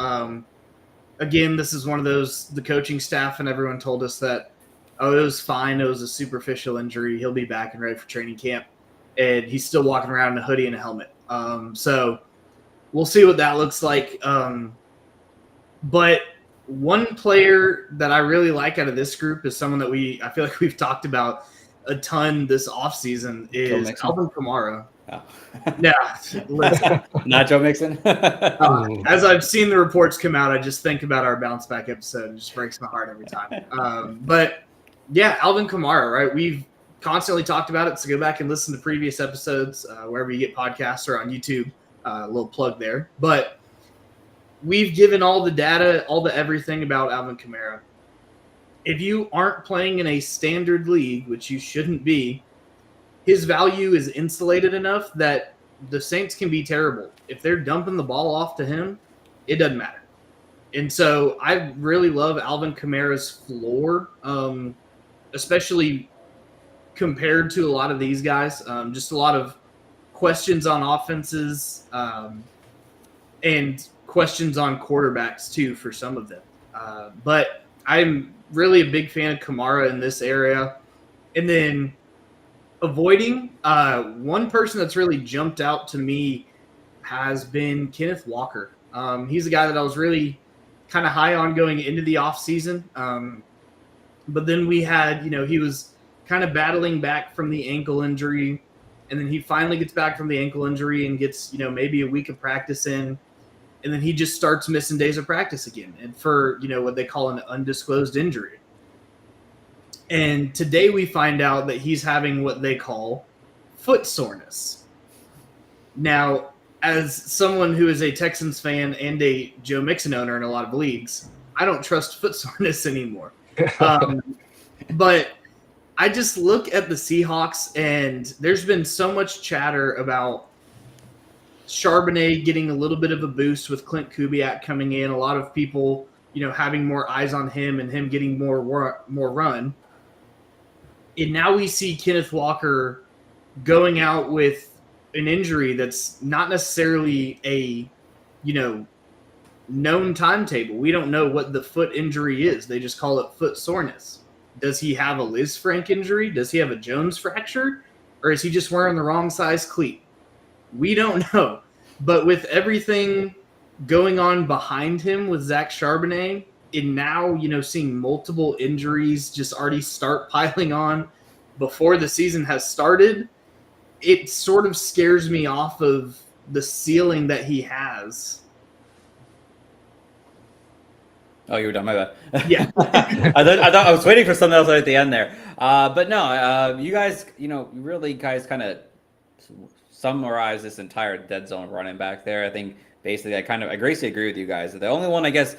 Again, this is one of those, the coaching staff and everyone told us that, oh, it was fine. It was a superficial injury. He'll be back and ready for training camp. And he's still walking around in a hoodie and a helmet. So we'll see what that looks like. But one player that I really like out of this group is someone that I feel like we've talked about a ton this offseason is Alvin Kamara. Oh. Yeah, listen. Not Joe Mixon. As I've seen the reports come out, I just think about our bounce back episode. It just breaks my heart every time. But yeah, Alvin Kamara, right? We've constantly talked about it. So go back and listen to previous episodes wherever you get podcasts or on YouTube. A little plug there. But we've given all the data, all the everything about Alvin Kamara. If you aren't playing in a standard league, which you shouldn't be, his value is insulated enough that the Saints can be terrible. If they're dumping the ball off to him, it doesn't matter. And so I really love Alvin Kamara's floor, especially compared to a lot of these guys. Just a lot of questions on offenses and questions on quarterbacks too for some of them. But I'm really a big fan of Kamara in this area. And then avoiding, one person that's really jumped out to me has been Kenneth Walker. He's a guy that I was really kind of high on going into the offseason. But then we had, he was kind of battling back from the ankle injury. And then he finally gets back from the ankle injury and gets, maybe a week of practice in. And then he just starts missing days of practice again. And for, what they call an undisclosed injury. And today we find out that he's having what they call foot soreness. Now, as someone who is a Texans fan and a Joe Mixon owner in a lot of leagues, I don't trust foot soreness anymore. But I just look at the Seahawks, and there's been so much chatter about Charbonnet getting a little bit of a boost with Clint Kubiak coming in. A lot of people, having more eyes on him and him getting more run. And now we see Kenneth Walker going out with an injury that's not necessarily a, known timetable. We don't know what the foot injury is. They just call it foot soreness. Does he have a Liz Frank injury? Does he have a Jones fracture? Or is he just wearing the wrong size cleat? We don't know. But with everything going on behind him with Zach Charbonnet, and now, seeing multiple injuries just already start piling on before the season has started, it sort of scares me off of the ceiling that he has. Oh, you were done. My bad. Yeah. I thought I was waiting for something else at the end there. But no, you guys, really guys kind of summarize this entire dead zone running back there. I think basically I graciously agree with you guys. The only one, I guess,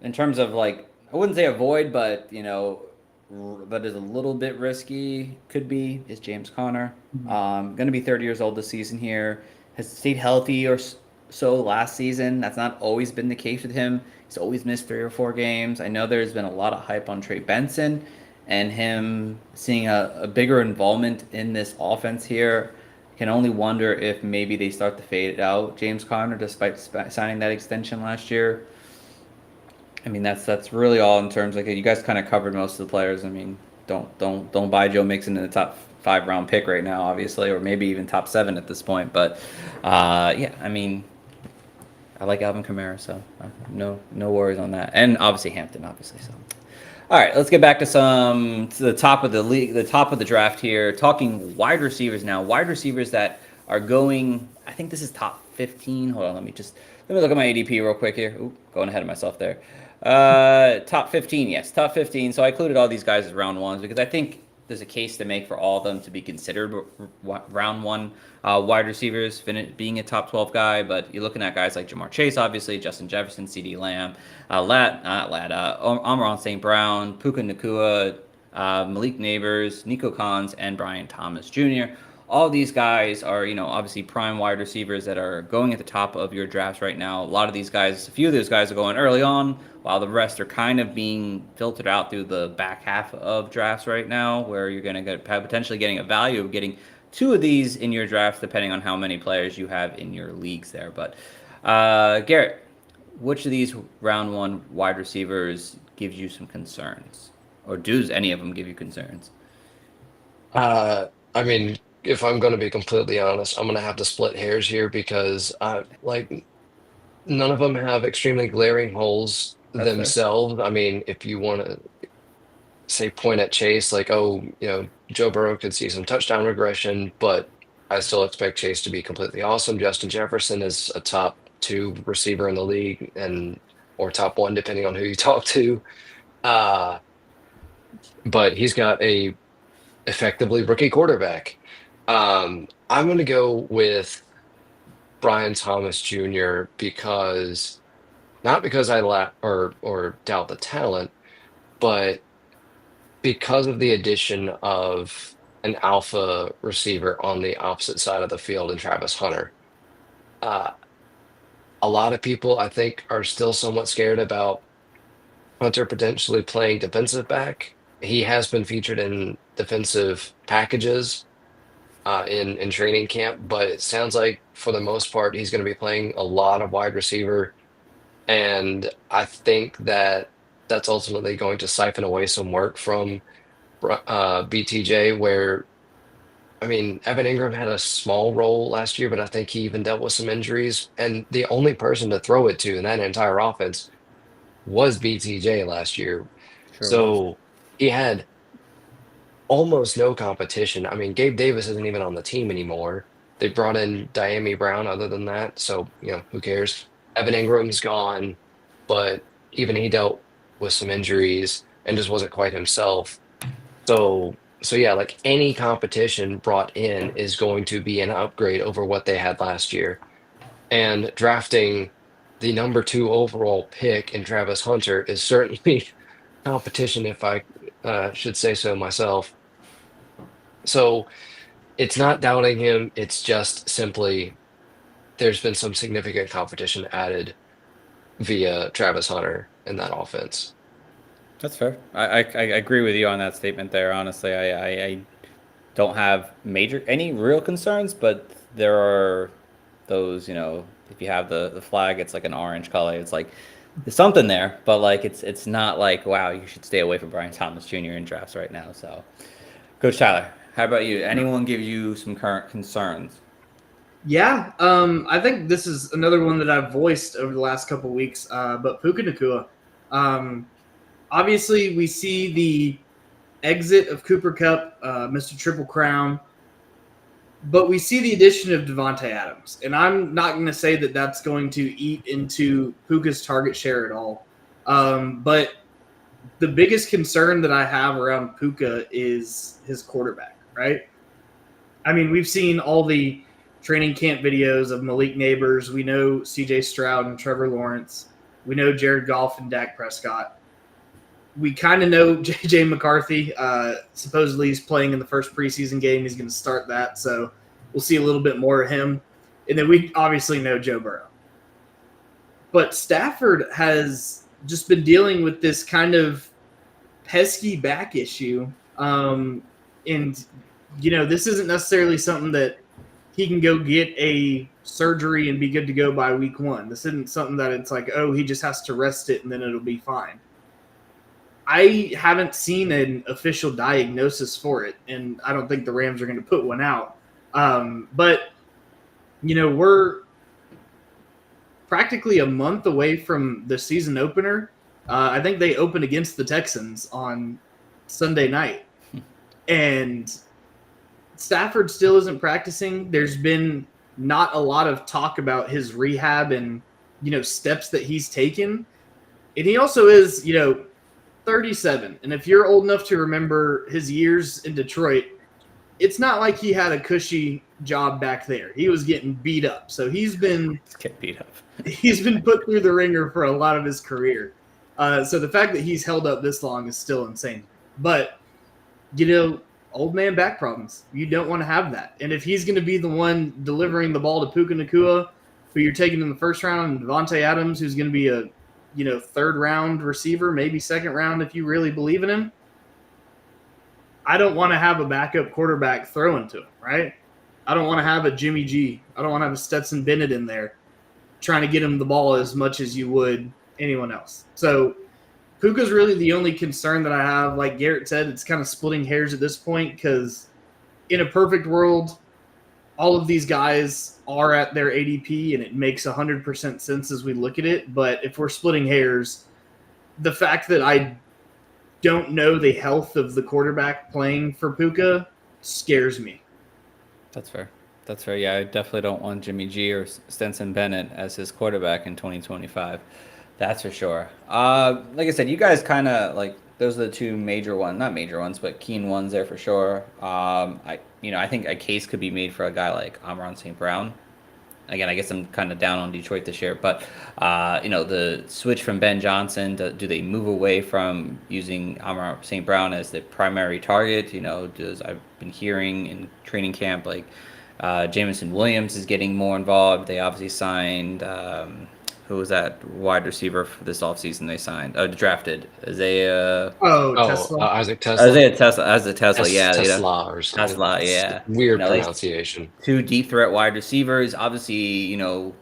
in terms of I wouldn't say avoid, but that is a little bit risky, is James Conner. Going to be 30 years old this season here. Has stayed healthy or so last season. That's not always been the case with him. He's always missed 3 or 4 games. I know there's been a lot of hype on Trey Benson and him seeing a bigger involvement in this offense here. Can only wonder if maybe they start to fade out James Conner despite signing that extension last year. I mean, that's really all in terms you guys kind of covered most of the players. I mean, don't buy Joe Mixon in the top 5 round pick right now, obviously, or maybe even top 7 at this point. But yeah, I mean, I like Alvin Kamara, so no worries on that, and obviously Hampton, obviously. So, all right, let's get back to the top of the league, the top of the draft here. Talking wide receivers now, wide receivers that are going. I think this is top 15. Hold on, let me look at my ADP real quick here. Ooh, going ahead of myself there. Top 15, yes, top 15. So I included all these guys as round ones because I think there's a case to make for all of them to be considered round one wide receivers, being a top 12 guy. But you're looking at guys like Jamar Chase, obviously, Justin Jefferson, CeeDee Lamb, Amon St. Brown, Puka Nacua, Malik Neighbors, Nico Collins, and Brian Thomas Jr. All these guys are, obviously prime wide receivers that are going at the top of your drafts right now. A lot of these guys, a few of those guys are going early on, while the rest are kind of being filtered out through the back half of drafts right now, where you're going to get potentially getting a value of getting 2 of these in your drafts, depending on how many players you have in your leagues there. But Garrett, which of these round 1 wide receivers gives you some concerns, or does any of them give you concerns? I mean, if I'm going to be completely honest, I'm going to have to split hairs here because none of them have extremely glaring holes themselves. Fair. I mean, if you want to say point at Chase, Joe Burrow could see some touchdown regression, but I still expect Chase to be completely awesome. Justin Jefferson is a top 2 receiver in the league or top 1, depending on who you talk to. But he's got a effectively rookie quarterback. I'm going to go with Brian Thomas Jr. because not because I or doubt the talent, but because of the addition of an alpha receiver on the opposite side of the field in Travis Hunter. A lot of people, I think, are still somewhat scared about Hunter potentially playing defensive back. He has been featured in defensive packages in training camp, but it sounds like for the most part he's going to be playing a lot of wide receiver, and I think that's ultimately going to siphon away some work from BTJ. Where I mean, Evan Ingram had a small role last year, but I think he even dealt with some injuries, and the only person to throw it to in that entire offense was BTJ last year. Sure so was. He had almost no competition. I mean, Gabe Davis isn't even on the team anymore. They brought in Diami Brown other than that. So, who cares? Evan Ingram's gone, but even he dealt with some injuries and just wasn't quite himself. So yeah, like any competition brought in is going to be an upgrade over what they had last year. And drafting the number 2 overall pick in Travis Hunter is certainly competition, if I should say so myself. So it's not doubting him. It's just simply there's been some significant competition added via Travis Hunter in that offense. That's fair. I agree with you on that statement there. Honestly, I don't have any real concerns, but there are those, if you have the flag, it's like an orange color. It's like there's something there, but like it's not like, wow, you should stay away from Brian Thomas Jr. in drafts right now. So, Coach Tyler, how about you? Anyone give you some current concerns? Yeah, I think this is another one that I've voiced over the last couple of weeks. But Puka Nacua, obviously, we see the exit of Cooper Cup, Mr. Triple Crown, but we see the addition of Devontae Adams, and I'm not going to say that that's going to eat into Puka's target share at all. But the biggest concern that I have around Puka is his quarterback, right? I mean, we've seen all the training camp videos of Malik Neighbors. We know CJ Stroud and Trevor Lawrence. We know Jared Goff and Dak Prescott. We kind of know JJ McCarthy. Supposedly he's playing in the first preseason game. He's going to start that. So we'll see a little bit more of him. And then we obviously know Joe Burrow. But Stafford has just been dealing with this kind of pesky back issue. And, this isn't necessarily something that he can go get a surgery and be good to go by week 1. This isn't something that it's like, oh, he just has to rest it and then it'll be fine. I haven't seen an official diagnosis for it, and I don't think the Rams are going to put one out. But we're practically a month away from the season opener. I think they open against the Texans on Sunday night. And Stafford still isn't practicing. There's been not a lot of talk about his rehab and, steps that he's taken. And he also is, 37. And if you're old enough to remember his years in Detroit, it's not like he had a cushy job back there. He was getting beat up. So he's been beat up. He's been put through the ringer for a lot of his career. So the fact that he's held up this long is still insane. But, old man back problems. You don't want to have that. And if he's going to be the one delivering the ball to Puka Nacua, who you're taking in the first round, and Devontae Adams, who's going to be a third round receiver, maybe second round if you really believe in him, I don't want to have a backup quarterback throwing to him, right? I don't want to have a Jimmy G. I don't want to have a Stetson Bennett in there trying to get him the ball as much as you would anyone else. So Puka's really the only concern that I have. Like Garrett said, it's kind of splitting hairs at this point because in a perfect world, all of these guys are at their ADP, and it makes 100% sense as we look at it. But if we're splitting hairs, the fact that I don't know the health of the quarterback playing for Puka scares me. That's fair. That's fair. Yeah, I definitely don't want Jimmy G or Stetson Bennett as his quarterback in 2025. That's for sure. Like I said, you guys kind of like those are the two major ones, not major ones, but keen ones there for sure. I think a case could be made for a guy like Amon St. Brown. Again, I guess I'm kind of down on Detroit this year, but the switch from Ben Johnson, do they move away from using Amon St. Brown as the primary target? I've been hearing in training camp like Jameson Williams is getting more involved. They obviously signed. Who was that wide receiver for this offseason they signed? Drafted Isaiah. Tesla. Isaac Tesla. Isaiah Tesla, yeah. Tesla or something. Tesla, yeah. Weird pronunciation. Two deep threat wide receivers. Obviously,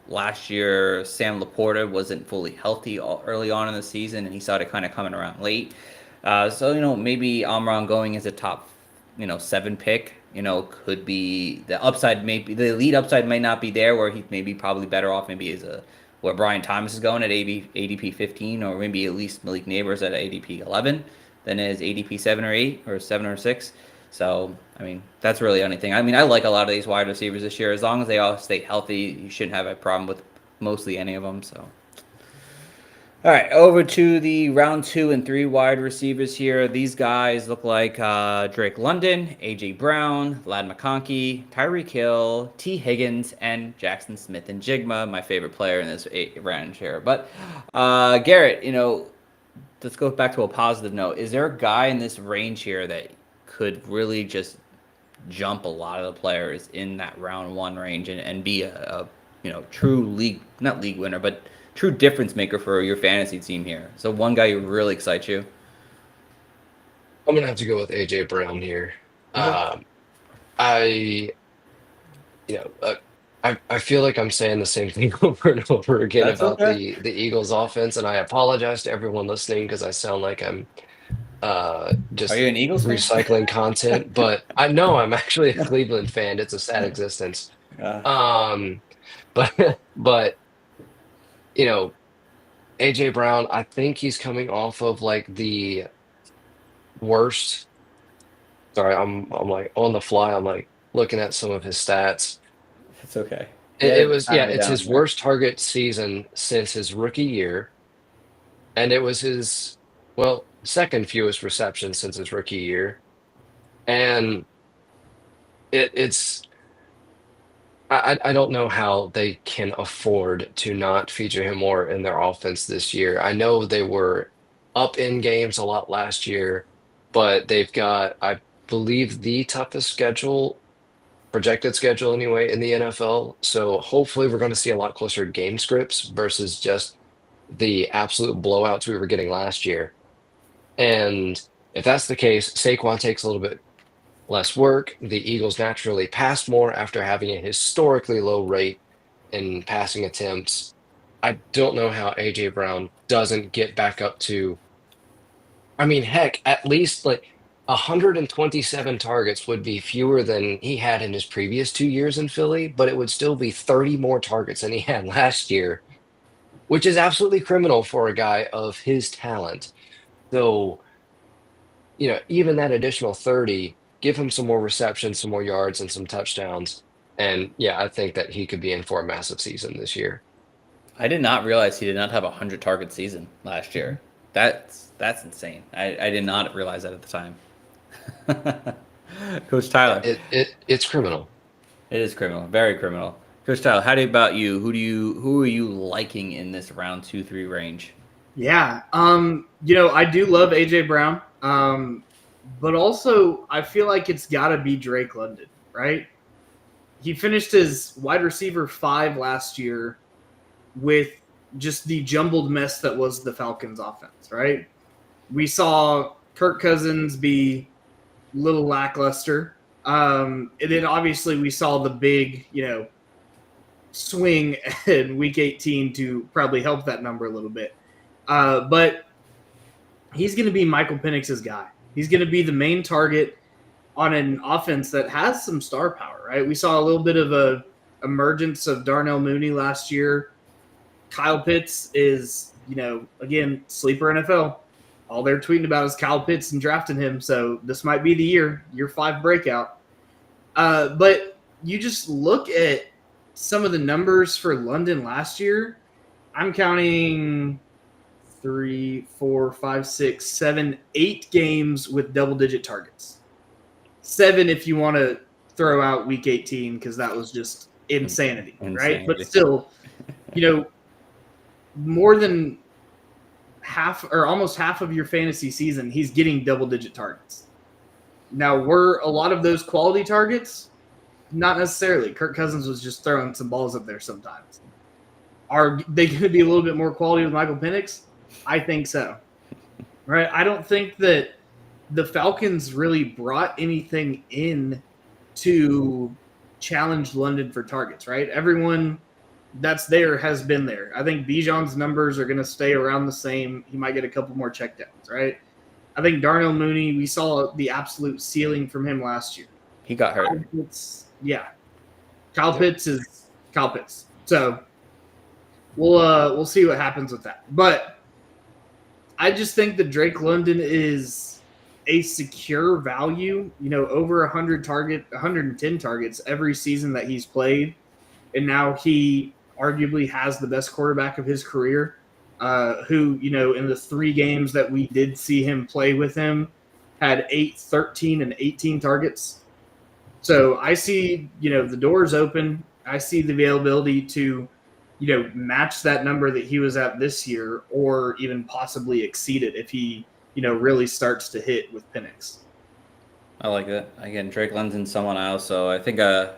last year Sam Laporta wasn't fully healthy early on in the season, and he started kind of coming around late. So, maybe Amron going as a top, 7 pick, could be the upside. Maybe the elite upside may not be there, where he may be probably better off maybe as where Brian Thomas is going at ADP 15, or maybe at least Malik Neighbors at ADP 11, than as ADP 7 or 8 or 7 or 6. So, that's really the only thing. I like a lot of these wide receivers this year. As long as they all stay healthy, you shouldn't have a problem with mostly any of them. So, All right, over to the round 2 and 3 wide receivers here. These guys look like Drake London, AJ Brown, Vlad McConkey, Tyreek Hill, T. Higgins, and Jackson Smith and Jigma, my favorite player in this range here. But Garrett, let's go back to a positive note. Is there a guy in this range here that could really just jump a lot of the players in that round 1 range and be a true league, not league winner, but true difference maker for your fantasy team here? So one guy who really excites you. I'm gonna have to go with AJ Brown here. Um, I, you know, I feel like I'm saying the same thing over and over again That's about okay. the Eagles offense, and I apologize to everyone listening because I sound like I'm Are just you an Eagles fan? recycling content, but I know I'm actually a Cleveland fan. It's a sad existence. Uh, Um, but you know, AJ Brown, I think he's coming off of like the worst. Sorry, I'm like on the fly. I'm like looking at some of his stats. it's okay. It Yeah, was, yeah, time it it's down his there. worst target season since his rookie year, and it was his, well, second fewest receptions since his rookie year. And it's I don't know how they can afford to not feature him more in their offense this year. I know they were up in games a lot last year, but they've got, I believe, the toughest schedule, projected schedule anyway, in the NFL. So hopefully we're going to see a lot closer game scripts versus just the absolute blowouts we were getting last year. And if that's the case, Saquon takes a little bit less work. The Eagles naturally passed more after having a historically low rate in passing attempts. I don't know how AJ Brown doesn't get back up to, I mean, heck, at least like 127 targets would be fewer than he had in his previous 2 years in Philly, but it would still be 30 more targets than he had last year, which is absolutely criminal for a guy of his talent. So, even that additional 30, give him some more receptions, some more yards, and some touchdowns. And yeah, I think that he could be in for a massive season this year. I did not realize he did not have a 100 target season last year. That's insane. I did not realize that at the time. Coach Yeah, Tyler, it's criminal. it is criminal, very criminal. Coach Tyler, how about you? Who are you liking in this round 2-3 range? Yeah. I do love AJ Brown. But also I feel like it's gotta be Drake London, right? He finished as wide receiver 5 last year with just the jumbled mess that was the Falcons offense, right? We saw Kirk Cousins be a little lackluster. And then obviously we saw the big, swing in week 18 to probably help that number a little bit. But he's going to be Michael Penix's guy. He's going to be the main target on an offense that has some star power, right? We saw a little bit of a emergence of Darnell Mooney last year. Kyle Pitts is, again, sleeper NFL. All they're tweeting about is Kyle Pitts and drafting him. So this might be the year 5 breakout. But you just look at some of the numbers for London last year. I'm counting 3, 4, 5, 6, 7, 8 games with double-digit targets. 7 if you want to throw out week 18 because that was just insanity, right? But still, more than half or almost half of your fantasy season, he's getting double-digit targets. Now, were a lot of those quality targets? Not necessarily. Kirk Cousins was just throwing some balls up there sometimes. Are they going to be a little bit more quality with Michael Penix? I think so. Right? I don't think that the Falcons really brought anything in to challenge London for targets, right? Everyone that's there has been there. I think Bijan's numbers are going to stay around the same. He might get a couple more checkdowns, right? I think Darnell Mooney, we saw the absolute ceiling from him last year. He got hurt. Kyle Pitts is Kyle Pitts. So we'll see what happens with that. But I just think that Drake London is a secure value, over 110 targets every season that he's played. And now he arguably has the best quarterback of his career. who, in the 3 games that we did see him play with him, had 8, 13, and 18 targets. So I see, the doors open. I see the availability to, match that number that he was at this year, or even possibly exceed it if he, really starts to hit with Penix. I like that. Again, Drake London's someone I also, I think I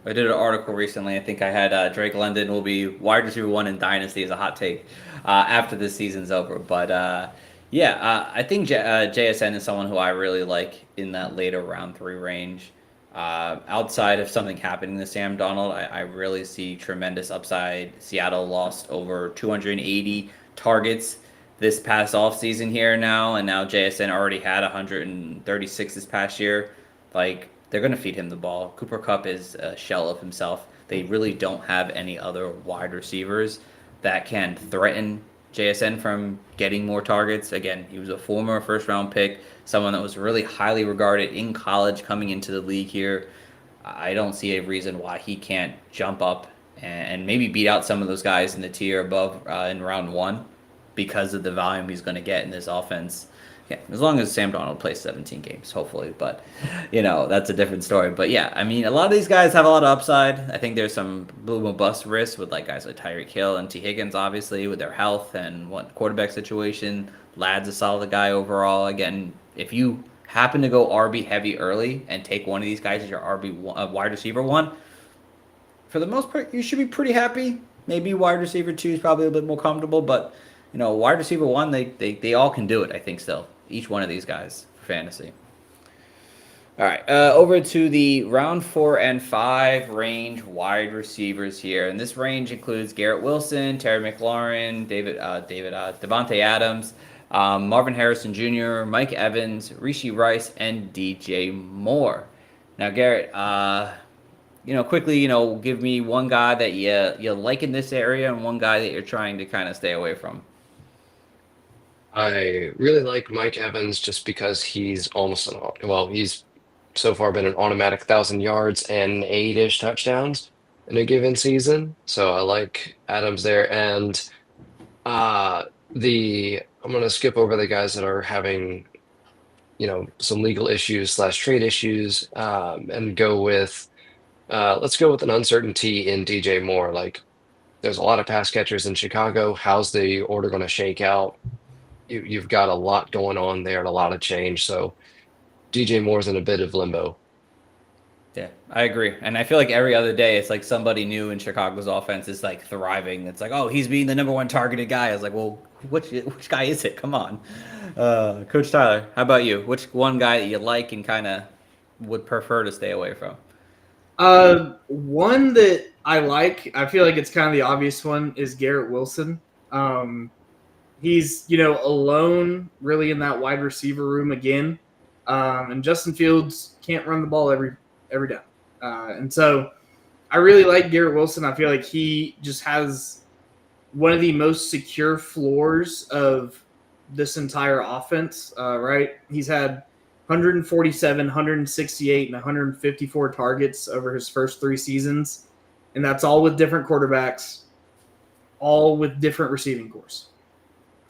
did an article recently. I think I had Drake London will be wide receiver 1 in Dynasty as a hot take after this season's over. But I think JSN is someone who I really like in that later round 3 range. Outside of something happening to Sam Darnold, I really see tremendous upside. Seattle lost over 280 targets this past offseason here now, and now JSN already had 136 this past year. Like, they're going to feed him the ball. Cooper Kupp is a shell of himself. They really don't have any other wide receivers that can threaten JSN from getting more targets. Again, he was a former first-round pick, someone that was really highly regarded in college coming into the league here. I don't see a reason why he can't jump up and maybe beat out some of those guys in the tier above in round 1 because of the volume he's going to get in this offense. Yeah, as long as Sam Darnold plays 17 games, hopefully. But, that's a different story. But, yeah, I mean, a lot of these guys have a lot of upside. I think there's some boom or bust risks with, guys like Tyreek Hill and T. Higgins, obviously, with their health and what quarterback situation. Ladd's a solid guy overall. Again, if you happen to go RB heavy early and take one of these guys as your wide receiver 1, for the most part, you should be pretty happy. Maybe wide receiver 2 is probably a bit more comfortable, but wide receiver 1, they all can do it, I think, still. Each one of these guys for fantasy. All right, over to the round 4 and 5 range wide receivers here. And this range includes Garrett Wilson, Terry McLaurin, Devontae Adams, Marvin Harrison Jr., Mike Evans, Rishi Rice, and DJ Moore. Now, Garrett, quickly, give me one guy that you like in this area and one guy that you're trying to kind of stay away from. I really like Mike Evans just because he's he's so far been an automatic 1,000 yards and 8-ish touchdowns in a given season. So I like Adams there. And I'm going to skip over the guys that are having, some legal issues / trade issues, and go with, let's go with an uncertainty in DJ Moore. Like, there's a lot of pass catchers in Chicago. How's the order going to shake out? You've got a lot going on there and a lot of change. So DJ Moore's in a bit of limbo. Yeah, I agree. And I feel like every other day it's like somebody new in Chicago's offense is thriving. It's like, oh, he's being the number 1 targeted guy. I was like, well, which guy is it? Come on. Coach Tyler, how about you? Which one guy that you like and kind of would prefer to stay away from? One that I like, I feel like it's kind of the obvious one, is Garrett Wilson. He's, alone really in that wide receiver room again. And Justin Fields can't run the ball every down. And so I really like Garrett Wilson. I feel like he just has one of the most secure floors of this entire offense, right? He's had 147, 168, and 154 targets over his first 3 seasons. And that's all with different quarterbacks, all with different receiving corps.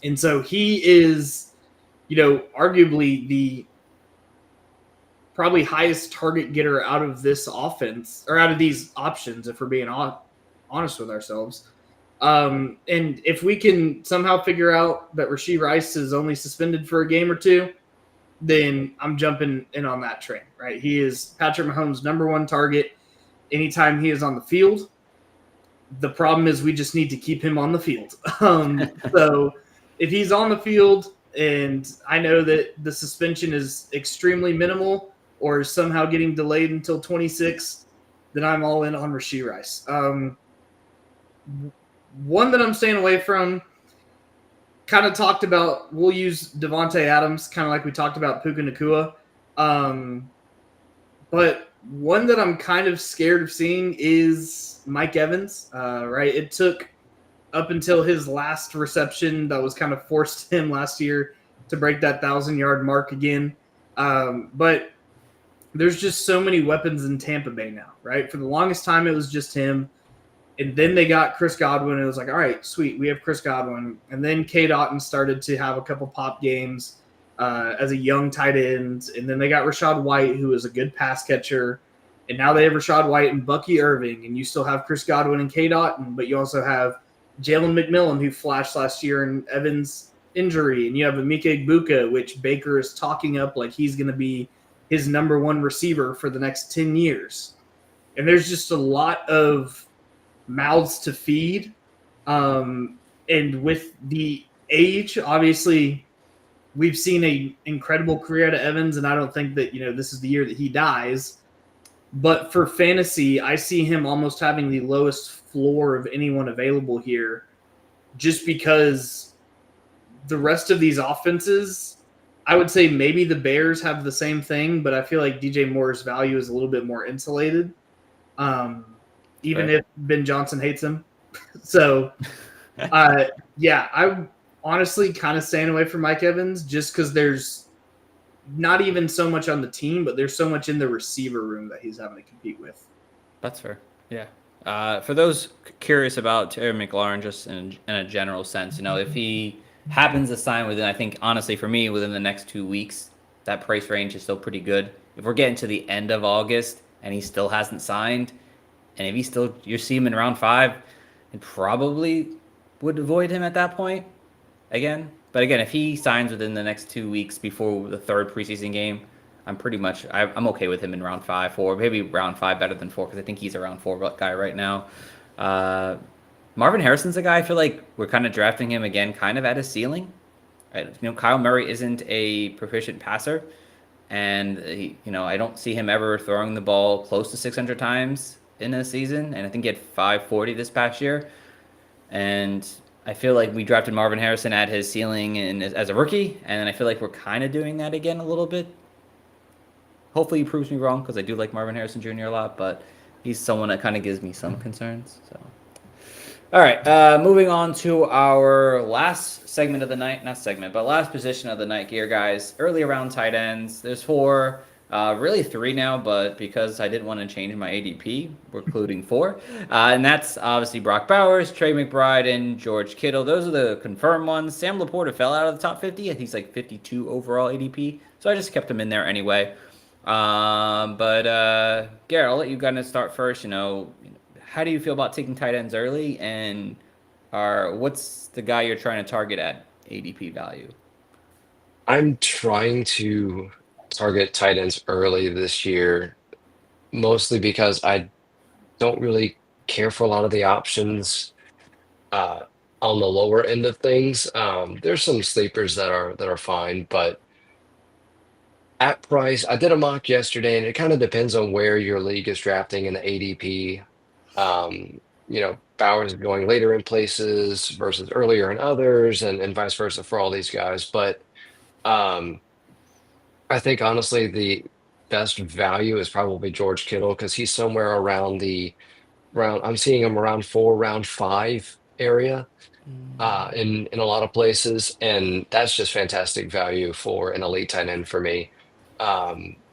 And so he is, arguably the probably highest target getter out of this offense, or out of these options, if we're being honest with ourselves. And if we can somehow figure out that Rishi Rice is only suspended for a game or 2, then I'm jumping in on that train, right? He is Patrick Mahomes' number 1 target anytime he is on the field. The problem is we just need to keep him on the field. So if he's on the field and I know that the suspension is extremely minimal or somehow getting delayed until 26, then I'm all in on Rishi Rice. One that I'm staying away from, kind of talked about, we'll use Devontae Adams, kind of like we talked about Puka Nacua. But one that I'm kind of scared of seeing is Mike Evans, right? It took up until his last reception that was kind of forced him last year to break that 1,000-yard mark again. But there's just so many weapons in Tampa Bay now, right? For the longest time, it was just him. And then they got Chris Godwin, and it was like, all right, sweet, we have Chris Godwin. And then Cade Otton started to have a couple pop games as a young tight end. And then they got Rachaad White, who is a good pass catcher. And now they have Rachaad White and Bucky Irving, and you still have Chris Godwin and Cade Otton, but you also have Jalen McMillan, who flashed last year in Evans' injury, and you have Emeka Egbuka, which Baker is talking up like he's going to be his number one receiver for the next 10 years. And there's just a lot of mouths to feed. And with the age, obviously, we've seen an incredible career out of Evans, and I don't think that, this is the year that he dies. But for fantasy, I see him almost having the lowest floor of anyone available here, just because the rest of these offenses, I would say maybe the Bears have the same thing, but I feel like DJ Moore's value is a little bit more insulated, even if Ben Johnson hates him. So, I'm honestly kind of staying away from Mike Evans just because there's not even so much on the team, but there's so much in the receiver room that he's having to compete with. That's fair. Yeah. For those curious about Terry McLaurin, just in a general sense, if he happens to sign within, I think, honestly, for me, within the next 2 weeks, that price range is still pretty good. If we're getting to the end of August and he still hasn't signed, and if you see him in round 5, it probably would avoid him at that point again. But again, if he signs within the next 2 weeks before the third preseason game, I'm okay with him in round 5, 4, maybe round 5 better than 4, because I think he's a round 4 guy right now. Marvin Harrison's a guy I feel like we're kind of drafting him again, kind of at his ceiling. Right? Kyle Murray isn't a proficient passer, and I don't see him ever throwing the ball close to 600 times in a season, and I think he had 540 this past year. And I feel like we drafted Marvin Harrison at his ceiling and as a rookie, and I feel like we're kind of doing that again a little bit. Hopefully he proves me wrong, because I do like Marvin Harrison Jr. a lot, but he's someone that kind of gives me some concerns. So, all right, moving on to our last segment of the night, last position of the night here, guys. Early round tight ends. There's 4. Really 3 now, but because I didn't want to change my ADP, we're including 4. And that's obviously Brock Bowers, Trey McBride, and George Kittle. Those are the confirmed ones. Sam Laporta fell out of the top 50. I think he's like 52 overall ADP. So I just kept him in there anyway. But Garrett, I'll let you kind of start first. How do you feel about taking tight ends early? And what's the guy you're trying to target at ADP value? I'm trying to target tight ends early this year, mostly because I don't really care for a lot of the options on the lower end of things. There's some sleepers that are fine, but at price, I did a mock yesterday, and it kind of depends on where your league is drafting in the ADP. Bowers is going later in places versus earlier in others, and vice versa for all these guys. But I think honestly the best value is probably George Kittle, because he's somewhere around I'm seeing him around 4, round 5 area in a lot of places, and that's just fantastic value for an elite tight end for me.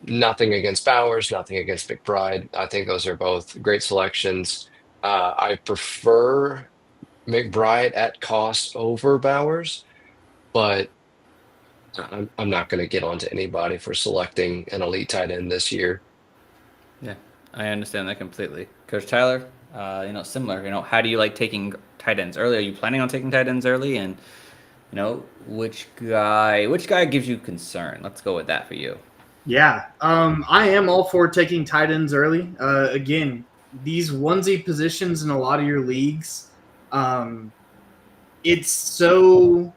Nothing against Bowers, nothing against McBride. I think those are both great selections. I prefer McBride at cost over Bowers, but I'm not going to get onto anybody for selecting an elite tight end this year. Yeah, I understand that completely. Coach Tyler, similar. How do you like taking tight ends early? Are you planning on taking tight ends early? And which guy gives you concern? Let's go with that for you. Yeah, I am all for taking tight ends early. Again, these onesie positions in a lot of your leagues, it's so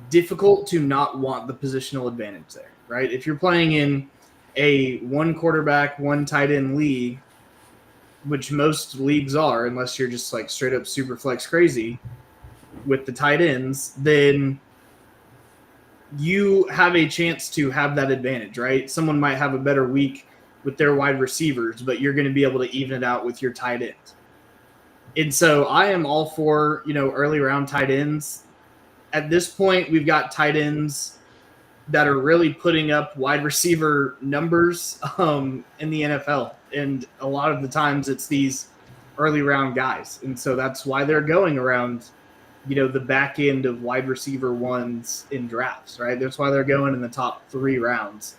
difficult to not want the positional advantage there, right? If you're playing in a 1 quarterback, 1 tight end league, which most leagues are, unless you're just like straight up super flex crazy with the tight ends, then you have a chance to have that advantage, right? Someone might have a better week with their wide receivers, but you're going to be able to even it out with your tight end. And so I am all for, early round tight ends. At this point, we've got tight ends that are really putting up wide receiver numbers in the NFL. And a lot of the times it's these early round guys. And so that's why they're going around, the back end of wide receiver ones in drafts, right? That's why they're going in the top 3 rounds.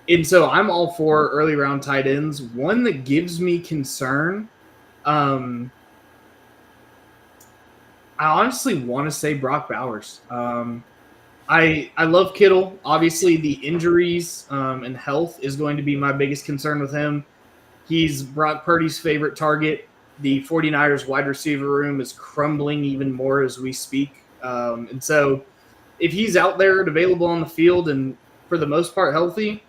And so I'm all for early round tight ends. One that gives me concern, I honestly want to say Brock Bowers. I love Kittle. Obviously, the injuries and health is going to be my biggest concern with him. He's Brock Purdy's favorite target. The 49ers wide receiver room is crumbling even more as we speak. And so if he's out there and available on the field and for the most part healthy,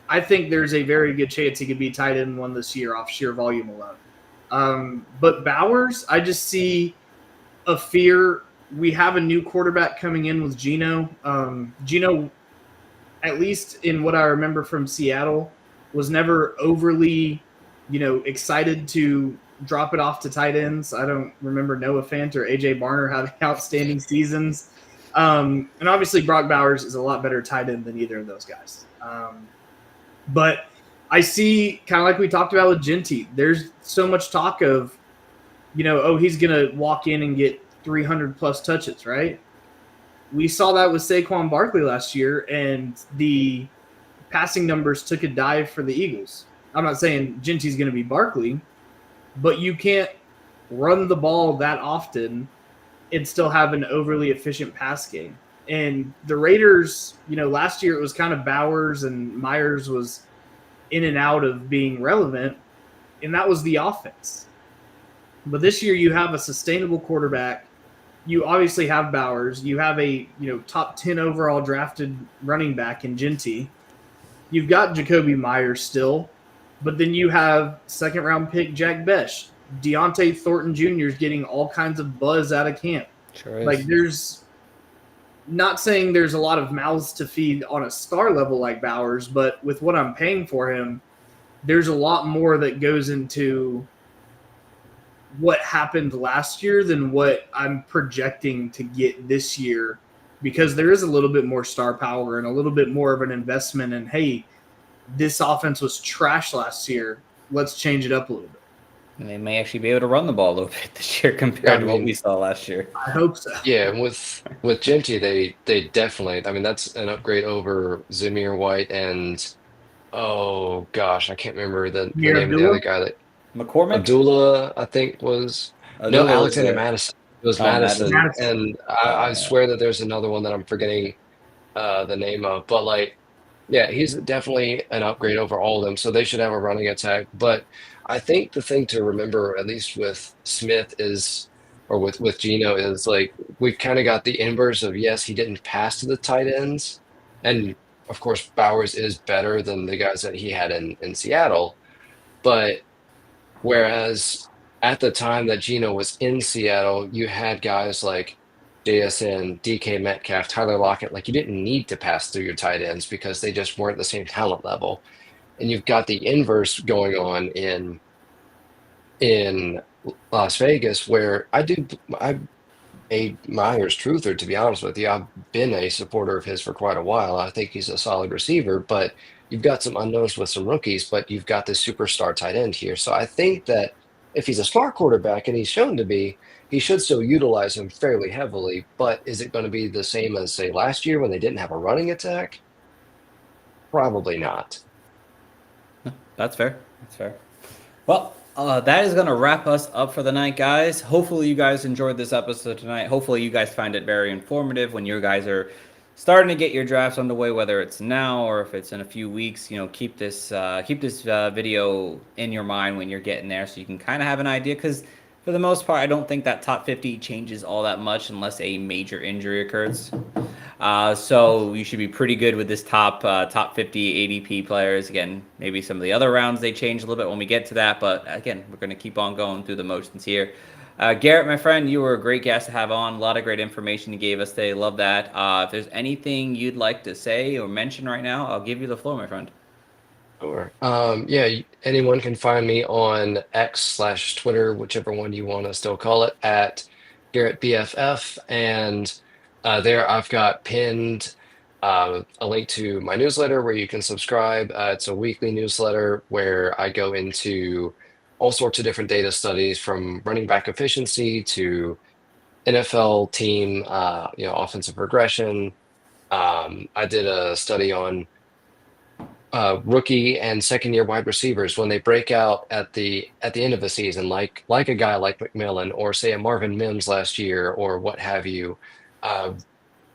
I think there's a very good chance he could be tight end 1 this year off sheer volume alone. But Bowers, I just see a fear. We have a new quarterback coming in with Geno. Geno, at least in what I remember from Seattle, was never overly, excited to drop it off to tight ends. I don't remember Noah Fant or AJ Barner having outstanding seasons. And obviously Brock Bowers is a lot better tight end than either of those guys. But I see, kind of like we talked about with Genty, there's so much talk of, he's going to walk in and get 300 plus touches, right? We saw that with Saquon Barkley last year, and the passing numbers took a dive for the Eagles. I'm not saying Genty's going to be Barkley, but you can't run the ball that often and still have an overly efficient pass game. And the Raiders, last year it was kind of Bowers and Myers was in and out of being relevant, and that was the offense. But this year you have a sustainable quarterback. You obviously have Bowers. You have a top 10 overall drafted running back in Genty. You've got Jacoby Myers still, but then you have second round pick Jack Besh. Deontay Thornton Jr. is getting all kinds of buzz out of camp. Sure is. Like, there's not saying there's a lot of mouths to feed on a star level like Bowers, but with what I'm paying for him, there's a lot more that goes into what happened last year than what I'm projecting to get this year, because there is a little bit more star power and a little bit more of an investment in, hey, this offense was trash last year. Let's change it up a little bit. And they may actually be able to run the ball a little bit this year compared to what we saw last year. I hope so. Yeah, and with Genty, they definitely. I mean, that's an upgrade over Zamir White and oh gosh, I can't remember the name of the other guy that McCormick? Abdullah, I think was no Abdullah was Alexander there. Madison. It was Oh, Madison, Madison. and I swear that there's another one that I'm forgetting the name of. But like, yeah, he's definitely an upgrade over all of them. So they should have a running attack. But I think the thing to remember, at least with Smith, is or with Geno, is like we've kind of got the inverse of yes, he didn't pass to the tight ends, and of course Bowers is better than the guys that he had in Seattle, but whereas at the time that Geno was in Seattle, you had guys like JSN, DK Metcalf, Tyler Lockett. Like you didn't need to pass through your tight ends because they just weren't the same talent level. And you've got the inverse going on in Las Vegas, where I'm a Myers truther, to be honest with you. I've been a supporter of his for quite a while. I think he's a solid receiver, but you've got some unknowns with some rookies, but you've got this superstar tight end here. So I think that if he's a smart quarterback, and he's shown to be, he should still utilize him fairly heavily. But is it going to be the same as, say, last year when they didn't have a running attack? Probably not. That's fair. That's fair. Well, that is going to wrap us up for the night, guys. Hopefully you guys enjoyed this episode tonight. Hopefully you guys find it very informative when you guys are starting to get your drafts underway, whether it's now or if it's in a few weeks. Keep this video in your mind when you're getting there, so you can kind of have an idea. Because for the most part, I don't think that top 50 changes all that much unless a major injury occurs. So you should be pretty good with this top 50 ADP players. Again, maybe some of the other rounds they change a little bit when we get to that, but again, we're going to keep on going through the motions here. Garrett, my friend, you were a great guest to have on. A lot of great information you gave us today. Love that. If there's anything you'd like to say or mention right now, I'll give you the floor, my friend. Sure. Yeah, anyone can find me on X/Twitter, whichever one you want to still call it, at GarrettBFF. And there I've got pinned a link to my newsletter where you can subscribe. It's a weekly newsletter where I go into all sorts of different data studies from running back efficiency to NFL team, offensive regression. I did a study on rookie and second year wide receivers when they break out at the end of the season, like a guy like McMillan or say a Marvin Mims last year or what have you.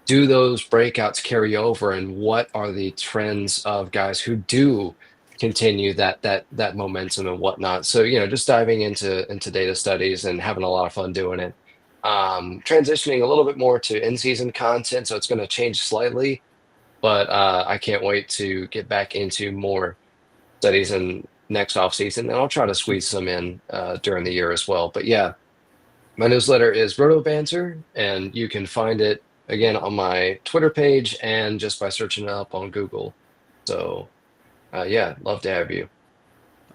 Do those breakouts carry over, and what are the trends of guys who do continue that momentum and whatnot? So just diving into data studies and having a lot of fun doing it. Transitioning a little bit more to in-season content, so it's going to change slightly, but I can't wait to get back into more studies in next off season, and I'll try to squeeze some in during the year as well. But yeah, my newsletter is Roto Banter, and you can find it again on my Twitter page and just by searching it up on Google. So yeah, love to have you.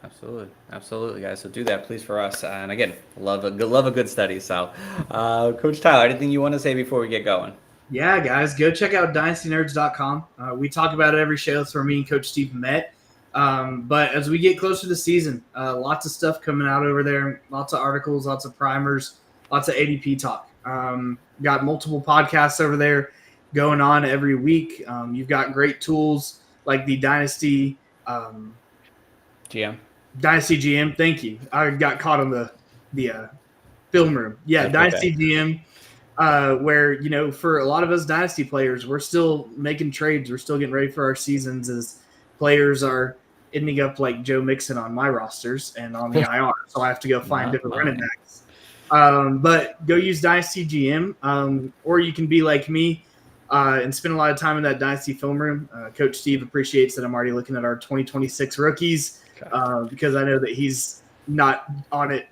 Absolutely, guys. So do that, please, for us. And again, love a good study. So, Coach Tyler, anything you want to say before we get going? Yeah, guys, go check out dynastynerds.com. We talk about it every show. That's where me and Coach Steve met. But as we get closer to the season, lots of stuff coming out over there, lots of articles, lots of primers, lots of ADP talk. Got multiple podcasts over there going on every week. You've got great tools like the Dynasty GM. Dynasty GM. Thank you. I got caught on the film room. Yeah, That's Dynasty okay. GM, where, for a lot of us Dynasty players, we're still making trades. We're still getting ready for our seasons as players are ending up like Joe Mixon on my rosters and on the IR. So I have to go find different running backs. But go use Dynasty GM, or you can be like me and spend a lot of time in that Dynasty film room. Coach Steve appreciates that I'm already looking at our 2026 rookies because I know that he's not on it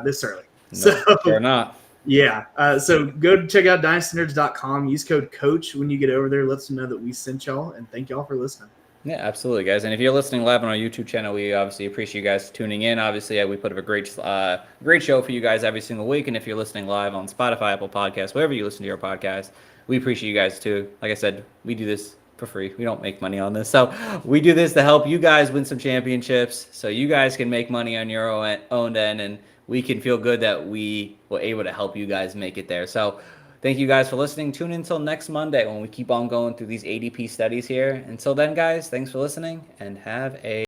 this early. No, so or not. Yeah. So go check out dynastynerds.com. Use code COACH when you get over there. Let us know that we sent y'all, and thank y'all for listening. Yeah, absolutely, guys. And if you're listening live on our YouTube channel, we obviously appreciate you guys tuning in. Obviously, we put up a great show for you guys every single week. And if you're listening live on Spotify, Apple Podcasts, wherever you listen to your podcast, we appreciate you guys too. Like I said, we do this for free. We don't make money on this. So we do this to help you guys win some championships so you guys can make money on your own end, and we can feel good that we were able to help you guys make it there. So thank you guys for listening. Tune in until next Monday when we keep on going through these ADP studies here. Until then, guys, thanks for listening and have a